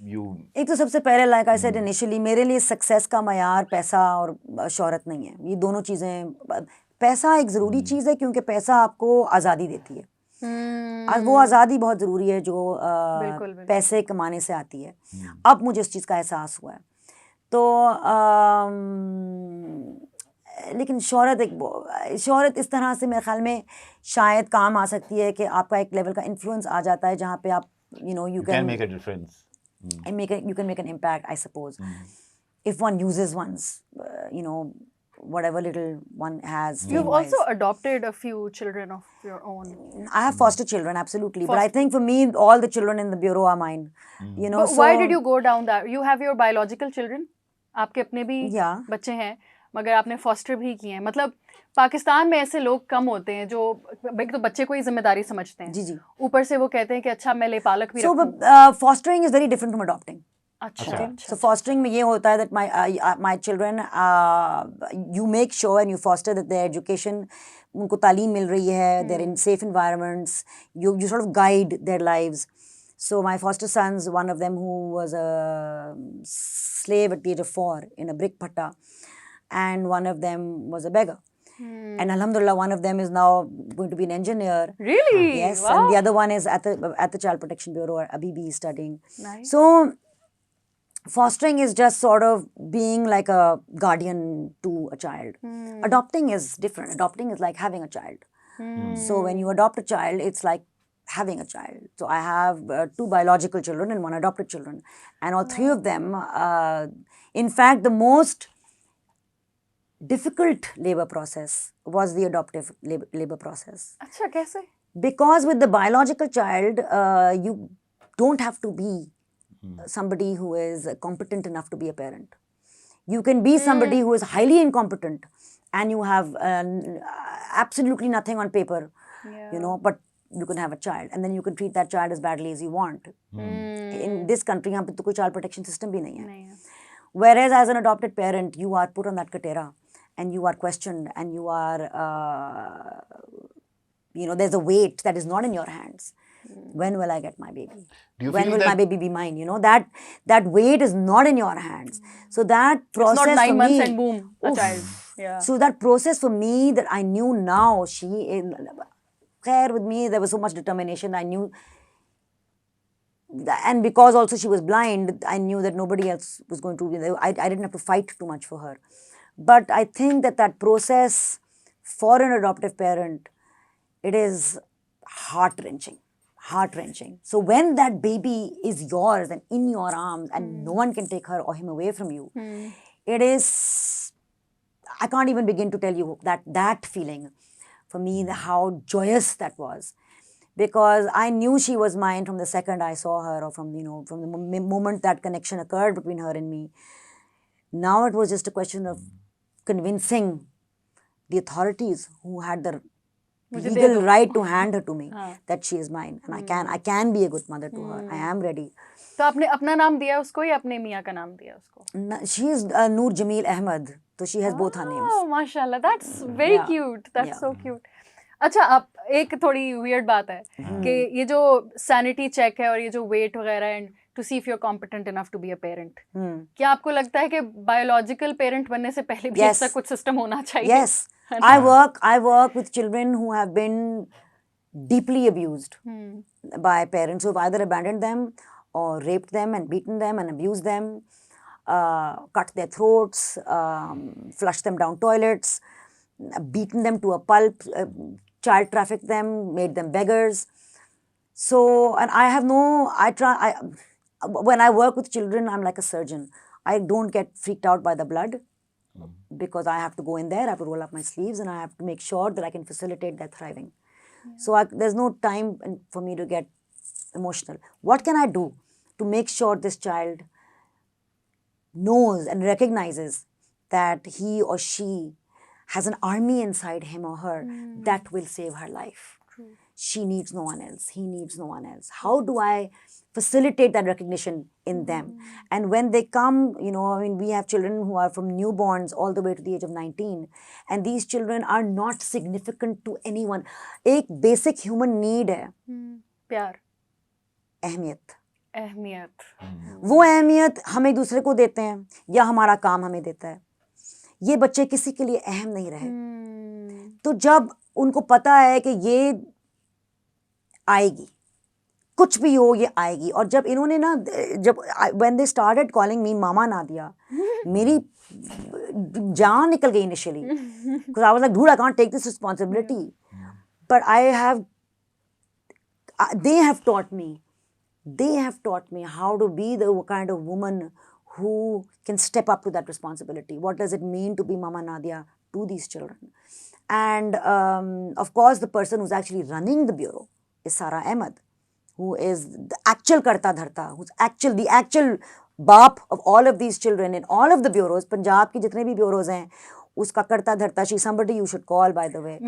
you... एक तो सबसे पहले like I said initially, मेरे लिए सक्सेस का मयार पैसा और शोहरत नहीं है. ये दोनों चीज़ें, पैसा एक ज़रूरी चीज़ है क्योंकि पैसा आपको आज़ादी देती है. वो आज़ादी बहुत ज़रूरी है जो पैसे कमाने से आती है. अब मुझे उस चीज़ का एहसास हुआ है. तो लेकिन शोहरत इस तरह से मेरे ख्याल में शायद काम आ सकती है कि आपका एक लेवल का इन्फ्लुएंस आ जाता है जहाँ पे आप you can make a difference and you can make an impact, I suppose, if one uses one's whatever little one has. You've also adopted a few children of your own. I have foster children, absolutely. But I think for me, all the children in the bureau are mine. But why did you go down that? You have your biological children. आपके अपने भी बच्चे हैं, मगर आपने foster भी किए हैं. मतलब पाकिस्तान में ऐसे लोग कम होते हैं जो तो बच्चे को ही जिम्मेदारी समझते हैं. जी. ऊपर से वो कहते हैं कि अच्छा मैं ले पालक भी रखूं. So fostering is very different from adopting. अच्छा. So fostering में ये होता है that my children, you make sure and you foster that their education, उनको तालीम मिल रही है, they're in safe environments, you sort of guide their lives. So my foster sons, one of them who was a slave at the age of 4 in a brick bhatta, and one of them was a beggar. And alhamdulillah, one of them is now going to be an engineer. Really? Yes. Wow. And the other one is at the Child Protection Bureau, Abibi, studying. Nice. So fostering is just sort of being like a guardian to a child. Adopting is different. Adopting is like having a child. So when you adopt a child, it's like having a child. So I have 2 biological children and 1 adopted children. And all 3 of them, in fact, the most difficult labor process was the adoptive labor process. अच्छा, कैसे? Because with the biological child, you don't have to be somebody who is competent enough to be a parent. You can be somebody who is highly incompetent and you have absolutely nothing on paper, but you can have a child and then you can treat that child as badly as you want. In this country, यहाँ पे तो कोई child protection system भी नहीं है. Whereas as an adopted parent, you are put on that katera and you are questioned and you are, there's a weight that is not in your hands. When will I get my baby? When will my baby be mine? That weight is not in your hands. So that process, it's not 9 months me, and boom, a child. Yeah. So that process for me that I knew now, with me, there was so much determination. I knew, and because also she was blind, I knew that nobody else was going to, I didn't have to fight too much for her. But I think that process for an adoptive parent, it is heart-wrenching. So when that baby is yours and in your arms and no one can take her or him away from you, it is, I can't even begin to tell you that feeling. For me, how joyous that was. Because I knew she was mine from the second I saw her, or from the moment that connection occurred between her and me. Now it was just a question of convincing the authorities who had the legal right to hand her to me, that she is mine, and I can be a good mother to her. I am ready. तो आपने अपना नाम दिया उसको या अपने मियाँ का नाम दिया उसको? She is Noor Jamil Ahmed, so she has both her names. Oh, mashallah, that's very cute. That's so cute. अच्छा, अब एक थोड़ी weird बात है कि ये जो sanity check है और ये जो weight वगैरह and to see if you're competent enough to be a parent, क्या आपको लगता है कि biological parent बनने से पहले भी ऐसा कुछ system होना चाहिए? Yes. I work with children who have been deeply abused by parents who have either abandoned them or raped them and beaten them and abused them, cut their throats, flushed them down toilets, beaten them to a pulp, child trafficked them, made them beggars. So, and when I work with children, I'm like a surgeon. I don't get freaked out by the blood because I have to go in there, I have to roll up my sleeves, and I have to make sure that I can facilitate their thriving. So there's no time for me to get emotional. What can I do to make sure this child knows and recognizes that he or she has an army inside him or her that will save her life? True. She needs no one else. He needs no one else. How do I facilitate that recognition in them? And when they come, we have children who are from newborns all the way to the age of 19, and these children are not significant to anyone. एक basic human need है. प्यार. अहमियत. वो अहमियत हम एक दूसरे को देते हैं या हमारा काम हमें देता है. ये बच्चे किसी के लिए अहम नहीं रहे. तो जब उनको पता है कि ये आएगी, कुछ भी हो ये आएगी, और जब इन्होंने when they started calling me Mama Nadia, मेरी जान निकल गई initially because I was like, dude, I can't take this responsibility. But they have taught me how to be the kind of woman who can step up to that responsibility. What does it mean to be Mama Nadia to these children? And of course, the person who's actually running the bureau is Sara Ahmed, who is the actual karta dharta, who's the actual baap of all of these children in all of the bureaus. Punjab ki jitne bhi bureaus hain, uska karta dharta. She's somebody you should call, by the way.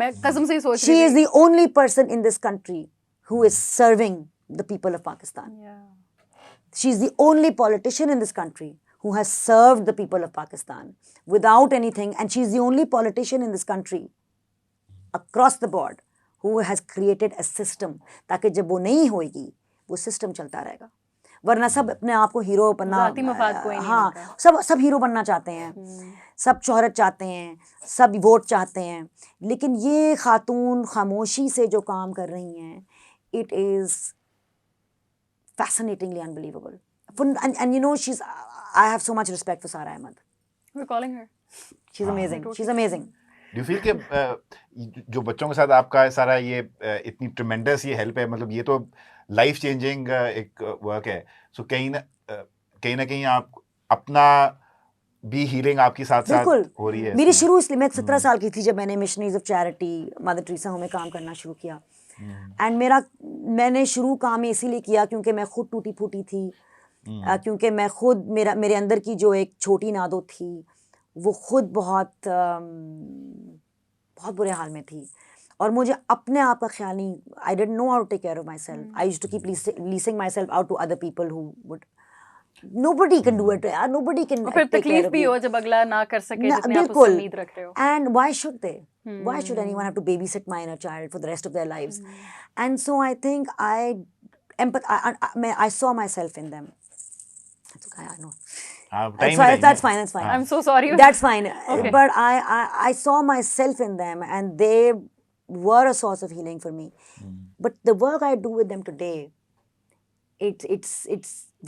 She is the only person in this country who is serving the people of Pakistan. Yeah. She's the only politician in this country who has served the people of Pakistan without anything, and she's the only politician in this country across the board who has created a system ताकि जब वो नहीं होएगी वो system चलता रहेगा. वरना सब अपने आप को हीरो बनना, हाँ, सब हीरो बनना चाहते हैं, सब शोहरत चाहते हैं, सब वोट चाहते हैं, लेकिन ये खातून खामोशी से जो काम कर रही हैं, it is fascinatingly unbelievable. And I have so much respect for Sara Ahmed. We're calling her. She's amazing. She's amazing. Do you feel कि जो बच्चों के साथ आपका सारा ये इतनी ट्रेमेंडस ये हेल्प है, मतलब ये तो लाइफ चेंजिंग एक वर्क है, सो कहीं ना कहीं आप अपना भी हीलिंग आपके साथ साथ हो रही है. मेरी शुरू इसलिए, मैं 17 साल की थी जब मैंने missionaries of charity mother Teresa में काम करना शुरू किया. एंड मैंने शुरू काम इसीलिए किया क्योंकि मैं खुद टूटी फूटी थी, क्योंकि मैं खुद मेरे अंदर की जो एक छोटी नादो थी वो खुद बहुत बुरे हाल में थी, और मुझे अपने आप का ख्याल नहीं, I didn't know how to take care of my self. I used to keep leasing my self out to other people who would. Nobody can do it. Nobody can. फिर तकलीफ भी हो जब अगला ना कर सके जितने आप उससे उम्मीद रख रहे हो. And why should they? Why should anyone have to babysit my inner child for the rest of their lives? And so I think I saw myself in them. That's okay, I know. That's fine. I'm so sorry. That's fine. Okay. But I saw myself in them, and they were a source of healing for me. But the work I do with them today, it's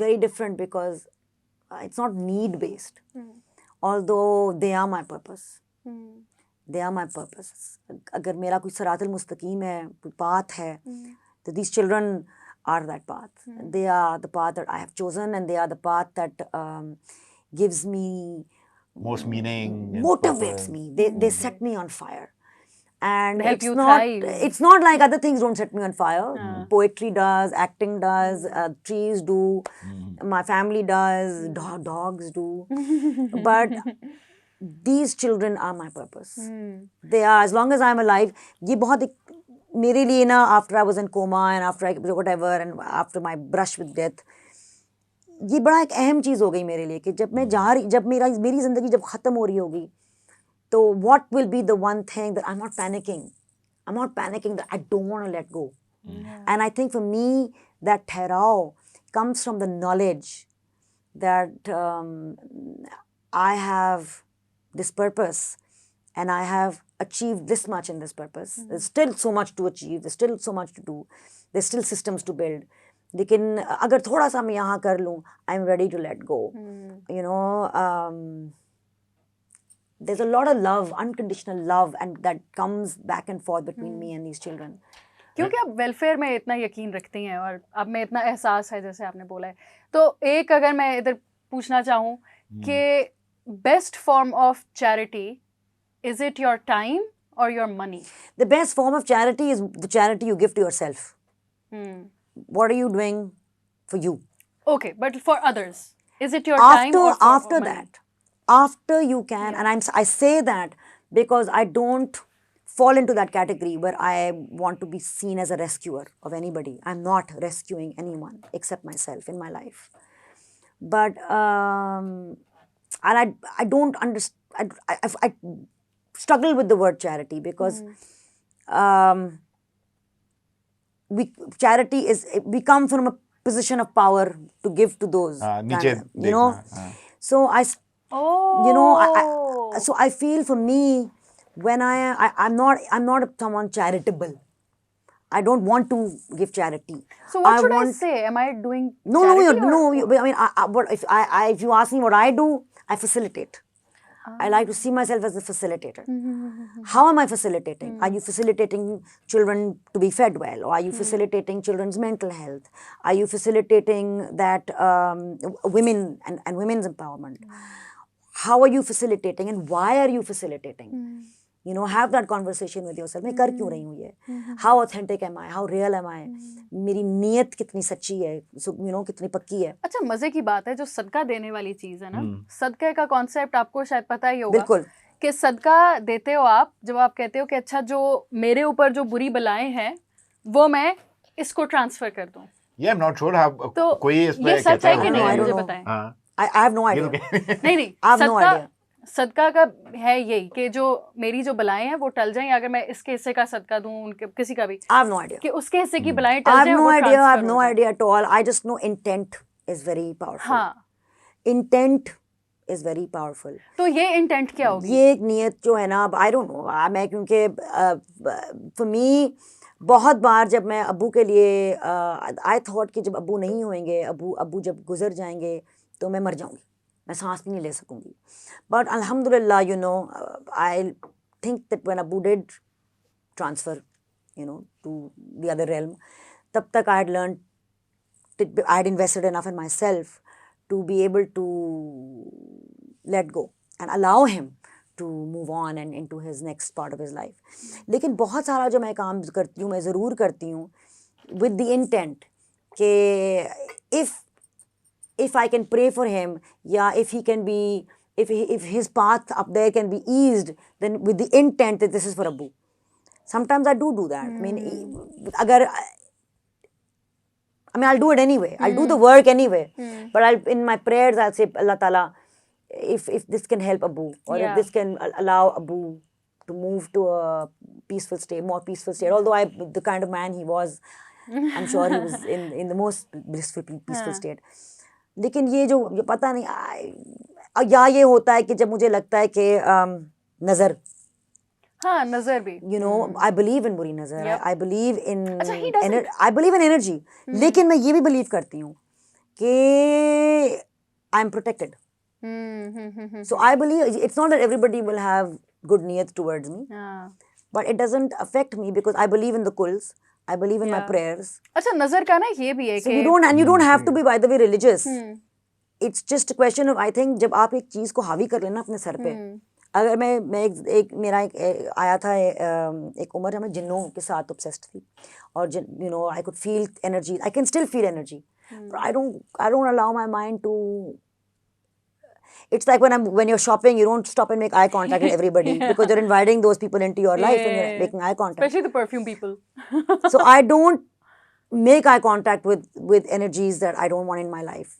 very different because it's not need based. Although they are my purpose. They are my purpose. अगर मेरा कोई सरातुल मुस्तकीम है, कोई path है, तो these children are that path. They are the path that I have chosen, and they are the path that gives me most meaning, motivates me. They set me on fire. And help you thrive. It's not like other things don't set me on fire. Poetry does, acting does, trees do, my family does, dogs do. But these children are my purpose. They are, as long as I'm alive. ये बहुत एक मेरे लिए ना, after I was in coma and after whatever and after my brush with death, ये बड़ा एक अहम चीज़ हो गई मेरे लिए कि जब मेरी ज़िंदगी जब ख़त्म हो रही होगी, तो what will be the one thing that I'm not panicking that I don't want to let go. And I think for me, that ठहराव comes from the knowledge that I have this purpose and I have achieved this much in this purpose. There's still so much to achieve, there's still so much to do, there's still systems to build. लेकिन अगर थोड़ा सा मैं यहाँ कर लूँ, I'm ready to let go. You know, there's a lot of love, unconditional love, and that comes back and forth between me and these children. क्योंकि आप वेलफेयर में इतना यकीन रखती हैं और अब में इतना एहसास है, जैसे आपने बोला है, तो एक अगर मैं इधर पूछना चाहूँ कि best form of charity, is it your time और your money? The best form of charity is the charity you give to yourself. What are you doing for you? Okay, but for others, is it your time or for after money? that, after you can, and I say that because I don't fall into that category where I want to be seen as a rescuer of anybody. I'm not rescuing anyone except myself in my life. But and I don't understand. I struggle with the word charity because charity is, we come from a position of power to give to those you know. So so I feel for me, when I'm not someone charitable. I don't want to give charity. So what should I say? Am I doing charity? I mean, if you ask me what I do, I facilitate. I like to see myself as a facilitator. How am I facilitating? Are you facilitating children to be fed well? Or are you facilitating children's mental health? Are you facilitating that women and women's empowerment? How are you facilitating and why are you facilitating? You know, have that conversation with yourself. मैं कर क्यों रही हूँ ये? How authentic am I? How real am I? मेरी नीयत कितनी सच्ची है? You know, कितनी पक्की है? अच्छा, मजे की बात है, जो सदका देने वाली चीज है ना, सदके का कॉन्सेप्ट आपको शायद पता ही होगा। बिल्कुल। कि सदका देते हो आप, जब आप कहते हो कि अच्छा, जो मेरे ऊपर जो बुरी बलाएं हैं, वो मैं इसको ट्रांसफर कर दूं। Yeah, I'm not sure how तो कोई इस पे ये सच है कि नहीं, I don't मुझे know. बताएं। I have no idea. नहीं, I have no idea. सदका का है यही कि जो मेरी जो बलाएं हैं वो टल जाएं, अगर मैं इसके हिस्से का सदका दूं, उनके किसी का भी, I have no idea. कि उसके हिस्से की बलाएं टल जाएं, वो I transfer have no idea at all. I just know intent is very powerful. हाँ, Intent is very powerful. तो ये इंटेंट क्या होगी? ये एक नियत जो है ना, I don't know. मैं क्योंकि for me, बहुत बार जब मैं अब्बू के लिए I thought कि जब अब्बू नहीं होंगे, अब्बू जब गुजर जाएंगे तो मैं मर जाऊंगी, मैं सांस भी नहीं ले सकूंगी. But alhamdulillah, you know, I think that when Abu did transfer, you know, to the other realm, tab tak I had learned, I had invested enough in myself to be able to let go and allow him to move on and into his next part of his life. लेकिन बहुत सारा जो मैं काम करती हूँ, मैं ज़रूर करती हूँ with the intent कि if I can pray for him, yeah, if he can be, if his path up there can be eased, then with the intent that this is for Abu. Sometimes I do that. I mean, I'll do it anyway. I'll do the work anyway. But in my prayers, I'll say, Allah Ta'ala, if this can help Abu, or if this can allow Abu to move to a peaceful state, more peaceful state. Although the kind of man he was, I'm sure he was in the most blissful, peaceful state. लेकिन ये जो पता नहीं, या ये होता है कि जब मुझे लगता है कि नज़र, हाँ, नज़र भी, you know, I believe in बुरी नज़र, I believe in I believe in energy, लेकिन मैं ये भी believe करती हूँ कि I'm protected. So I believe it's not that everybody will have good niyat towards me, but it doesn't affect me because I believe in the kuls. I believe in my prayers. अच्छा, नजर का ना ये भी है कि you don't have to be, by the way, religious. It's just a question of, I think, जब आप एक चीज़ को हावी कर लेना अपने सर पे, अगर मैं मेरा आया था एक उम्र, मैं जिन्नों के साथ obsessed थी, और you know, I could feel energy. I can still feel energy, but I don't allow my mind to. It's like when you're shopping, you don't stop and make eye contact with everybody because you're inviting those people into your life and you're making eye contact. Especially the perfume people. So I don't make eye contact with energies that I don't want in my life.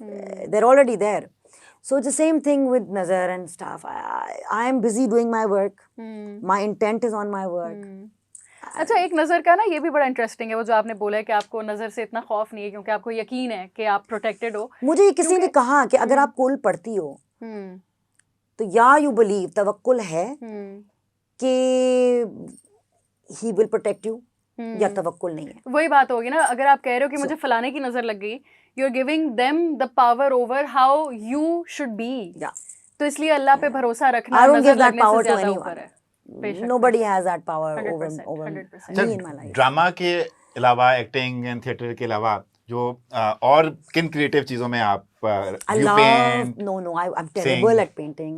They're already there. So it's the same thing with nazar and stuff. I am busy doing my work. My intent is on my work. अच्छा, एक नज़र का ना ये भी बड़ा interesting है, वो जो आपने बोला है कि आपको नज़र से इतना खौफ नहीं है क्योंकि आपको यकीन है कि आप प्रोटेक्टेड हो. मुझे किसी ने कहा कि अगर आप कुल पढ़ती हो तो या यू बिलीव तवक्कुल है कि ही विल प्रोटेक्ट यू या तवक्कुल नहीं है. वही बात होगी ना, अगर आप कह रहे हो कि मुझे फलाने की नज़र लग गई, you are giving them the power over how you should be. तो इसलिए अल्लाह पे भरोसा रखना नज़र लगने से ज़्यादा ऊपर है. Nobody has that power over me in my life. Drama के अलावा, एक्टिंग एंड थिएटर के अलावा जो और किन क्रिएटिव चीजों में आप I'm terrible at painting.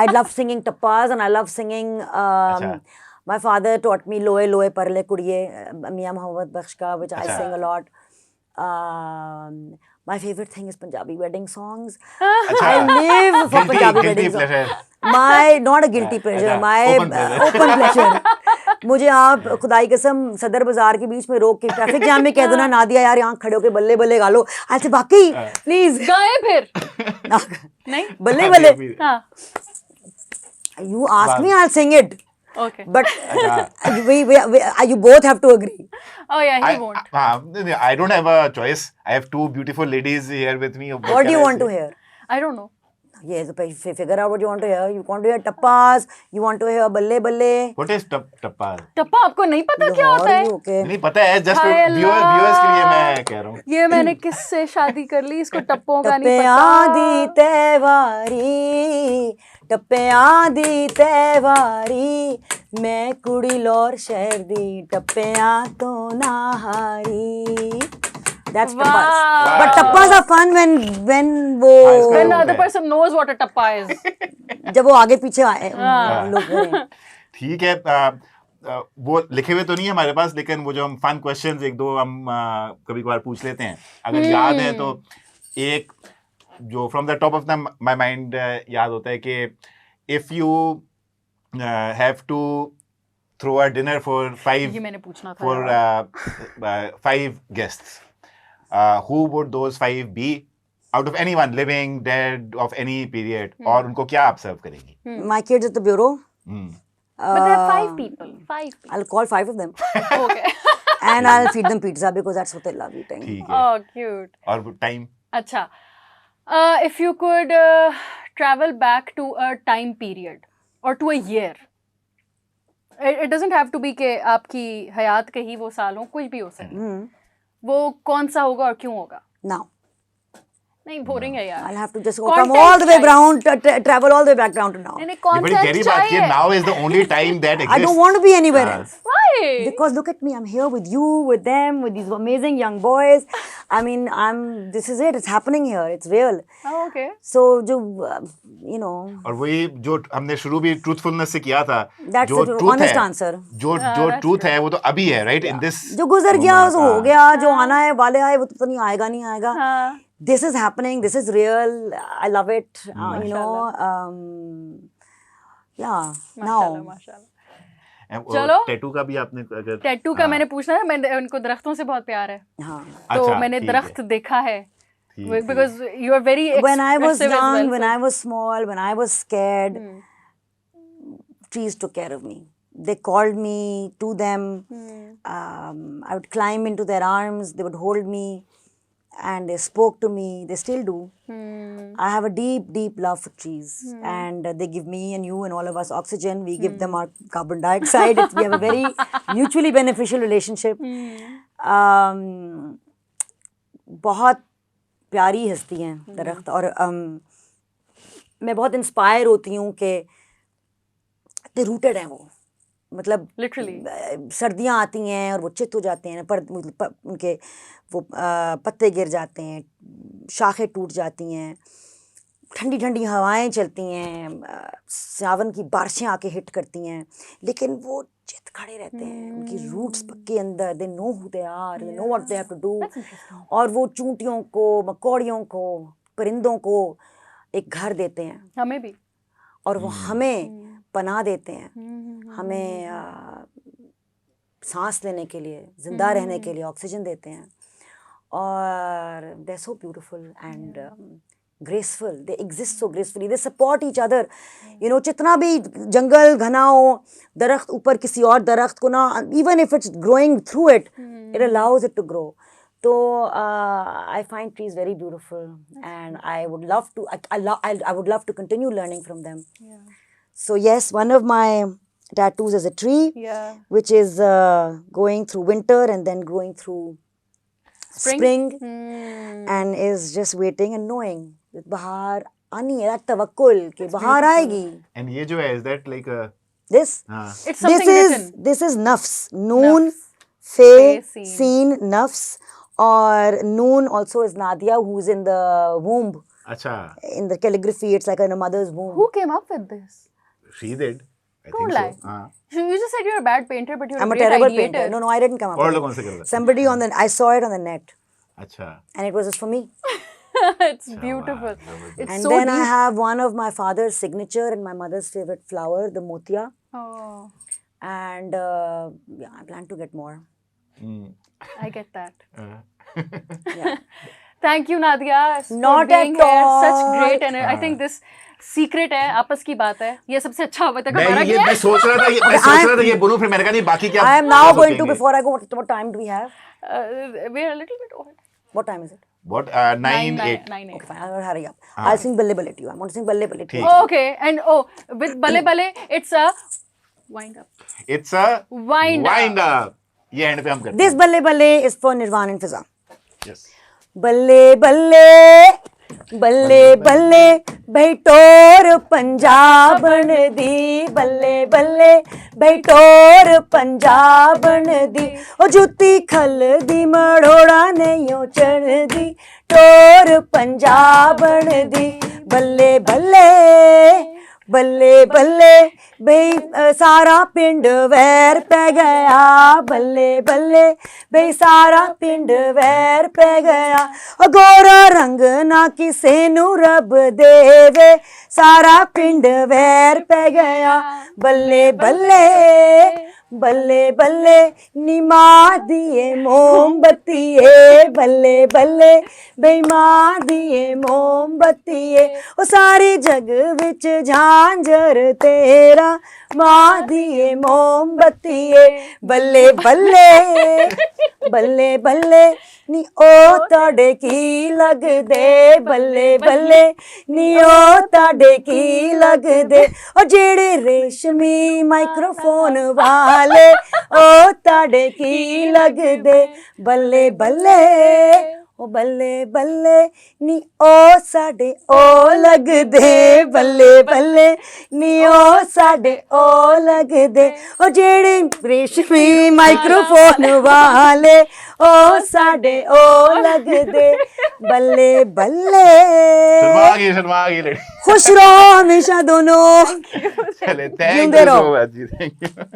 I love singing tappas and I love singing. My father taught me Loe Loe Parle Kudiye, Mia Mohammed Bakhsh ka, which I sing a lot. My favorite thing is Punjabi wedding songs. I live for Punjabi wedding songs. Not a guilty pleasure, my open pleasure. मुझे आप खुदाई कसम सदर बाजार के बीच में रोक के ट्रैफिक जाम में कह दो ना नादिया यार यहाँ खड़े होके बल्ले बल्ले गा लो, ऐसे बाकी प्लीज गाए फिर नहीं बल्ले बल्ले. You ask me, I'll sing it. Okay. But you both have to agree. Oh yeah, he won't. I don't have a choice. I have two beautiful ladies here with me. What do you want to hear? I don't know. Yes, figure out what you want to hear. You want to hear tappas. You want to hear balle balle. What is tappas? टप्पा आपको नहीं पता क्या होता है? Okay. नहीं पता है, just viewers के लिए मैं कह रहा हूँ. ये मैंने किससे शादी कर ली, इसको टप्पों का नहीं पता. टप्पे आदि तेवारी, टप्पे आदि तेवारी, मैं कुड़ी लोर शहर दी, टप्पे आ तो नाहारी. That's tappas. But tappas are fun when the other person knows what a tappa is. जब वो आगे पीछे आए लोग. ठीक है, वो लिखे हुए तो नहीं है हमारे पास, लेकिन वो जो हम फन क्वेश्चंस एक दो हम कभी कभार पूछ लेते हैं, अगर याद है तो. एक जो from the top of the my mind याद होता है कि if you have to throw a dinner for 5 guests, who would those 5 be out of anyone living, dead, of any period, और उनको क्या आप सर्व करेंगी? My kids at the bureau. But there are 5 people. 5 people. I'll call 5 of them. Okay. And I'll feed them pizza because that's what they love eating. ठीक है. Oh, cute. और time? अच्छा. If you could travel back to a time period or to a year, it doesn't have to be कि आपकी हयात के ही वो साल हो, कुछ भी हो सकता. वो कौन सा होगा और क्यों होगा? Now. नहीं, बोरिंग है यार. I'll have to just come all the way around, travel all the way back down to now. नहीं, ये बड़ी गहरी बात है. Now is the only time that exists. I don't want to be anywhere else. Why? Because look at me, I'm here with you, with them, with these amazing young boys. I mean, this is it. It's happening here. It's real. Oh, okay. So, जो you know. और वही जो हमने शुरू भी truthfulness से किया था. That's जो the truth honest है, answer. जो ट्रूथ है वो तो अभी है, right? In this. जो गुजर गया वो हो गया, जो आना है वाले आए वो तो नहीं आएगा नहीं आएगा. This is happening. This is real. I love it. You know. Yeah. Now. चलो. टैटू का भी आपने अगर. टैटू का मैंने पूछना है. मैं उनको दरख्तों से बहुत प्यार है. हाँ. तो मैंने दरख्त देखा है. Because you are very expressive. When I was young, when I was small, when I was scared, trees took care of me. They called me to them. I would climb into their arms. They would hold me. And they spoke to me. They still do. I have a deep, deep love for trees. And they give me and you and all of us oxygen. We give them our carbon dioxide. We have a very mutually beneficial relationship. बहुत प्यारी हस्ती हैं दरख्त. और मैं बहुत inspire होती हूँ कि they rooted हैं वो. मतलब लिटरली सर्दियाँ आती हैं और वो चित हो जाते हैं, पर उनके वो पत्ते गिर जाते हैं, शाखें टूट जाती हैं, ठंडी ठंडी हवाएं चलती हैं, सावन की बारिशें आके हिट करती हैं, लेकिन वो चित खड़े रहते हैं. उनकी रूट्स पक्के अंदर. They know who they are, they know what they have to do. और वो चूंटियों को, मकोड़ियों को, परिंदों को एक घर देते हैं, हमें भी, और वो हमें पनाह देते हैं, हमें सांस लेने के लिए, जिंदा रहने के लिए ऑक्सीजन देते हैं, और they are so beautiful and graceful. They exist so gracefully. They support each other. You know, जितना भी जंगल घना हो, दरख्त ऊपर किसी और दरख्त को ना, even if it's growing through it, it allows it to grow. So I find trees very beautiful, and I would love to. I would love to continue learning from them. yeah. So yes, one of my tattoos is a tree, Yeah. which is going through winter and then growing through spring, and is just waiting and knowing that bahar aani hai, that tawakkul ki bahar aayegi. And ye jo hai, is that like a This It's something written. this is nafs, noon, Nafs. fe, Fe, seen, nafs, or noon also is Nadia, who's in the womb. acha, In the calligraphy, it's like in a mother's womb. Who came up with this? she did, I Don't think lie. so. You just said you're a bad painter, but you're I'm a a great terrible ideator. painter. No, I didn't come up और with लोग कौन से कर it. रहे हैं? Somebody I saw it on the net, अच्छा, and it was just for me. It's beautiful. It's And so then I deep. have one of my father's signature and my mother's favorite flower, the motia. Oh, And yeah, I plan to get more. I get that. Yeah. Thank you, Nadia, for Not being at here. Such all. great, and I think this secret है, आपस की बात है. ये सबसे अच्छा अभी तक हमारा मैं क्या मैं है? सोच रहा था ये बोलूं, फिर मैंने कहा नहीं बाकी क्या I am now कर going to, सकेंगे। before I go, what time do we have? We're a little bit old. What time is it? What 9-8 9-8. Okay, fine. I'll hurry up. I'll sing Balle Balle to you. I want to sing Balle Balle to you. Oh, okay, and with Balle Balle, it's a wind up. It's a Wind up. ये and पे हम करते This Balle Balle is for Nirvan and Fiza. हैं। Yes. ਬੱਲੇ ਬੱਲੇ ਬੱਲੇ ਬੱਲੇ ਬੈਠੋਰ ਪੰਜਾਬਣ ਦੀ ਬੱਲੇ ਬੱਲੇ ਬੈਠੋਰ ਪੰਜਾਬਣ ਦੀ ਉਹ ਜੁੱਤੀ ਖਲਦੀ ਮੜੋੜਾ ਨਹੀਂ ਉਹ ਚੜਦੀ ਟੋਰ ਪੰਜਾਬਣ ਦੀ ਬੱਲੇ ਬੱਲੇ ਬੱਲੇ ਬੱਲੇ ਬਈ ਸਾਰਾ ਪਿੰਡ ਵੈਰ ਪੈ ਗਿਆ ਬੱਲੇ ਬੱਲੇ ਬਈ ਸਾਰਾ ਪਿੰਡ ਵੈਰ ਪੈ ਗਿਆ ਉਹ ਗੋਰਾ ਰੰਗ ਨਾ ਕਿਸੇ ਨੂੰ ਰੱਬ ਦੇਵੇ ਸਾਰਾ ਪਿੰਡ ਵੈਰ ਪੈ ਗਿਆ ਬੱਲੇ ਬੱਲੇ ਬੱਲੇ ਬੱਲੇ ਨੀ ਮਾਂ ਦੀਏ ਮੋਮਬੱਤੀਏ ਬੱਲੇ ਬੱਲੇ ਬਈ ਮਾਂ ਦੀਏ ਮੋਮਬੱਤੀਏ ਉਹ ਸਾਰੇ ਜਗ ਵਿੱਚ ਝਾਂਜਰ ਤੇਰਾ ਮਾਂ ਦੀਏ ਮੋਮਬੱਤੀਏ ਬੱਲੇ ਬੱਲੇ ਬੱਲੇ ਬੱਲੇ ਨੀ ਉਹ ਤੁਹਾਡੇ ਕੀ ਲੱਗਦੇ ਬੱਲੇ ਬੱਲੇ ਨੀ ਉਹ ਤੁਹਾਡੇ ਕੀ ਲੱਗਦੇ ਉਹ ਜਿਹੜੇ ਰੇਸ਼ਮੀ ਮਾਈਕ੍ਰੋਫੋਨ ਵਾਲੇ ਉਹ ਤੁਹਾਡੇ ਕੀ ਲੱਗਦੇ ਬੱਲੇ ਬੱਲੇ ਉਹ ਬੱਲੇ ਬੱਲੇ ਨੀ ਉਹ ਸਾਡੇ ਉਹ ਲੱਗਦੇ ਬੱਲੇ ਬੱਲੇ ਨੀ ਉਹ ਸਾਡੇ ਉਹ ਲੱਗਦੇ ਉਹ ਜਿਹੜੇ ਰੇਸ਼ਮੀ ਮਾਈਕ੍ਰੋਫੋਨ ਵਾਲੇ ਉਹ ਸਾਡੇ ਉਹ ਲੱਗਦੇ ਬੱਲੇ ਬੱਲੇ शर्मा गई खुश रहो हमेशा दोनों चले, thank जिंदे you रहो। so much ji, thank you।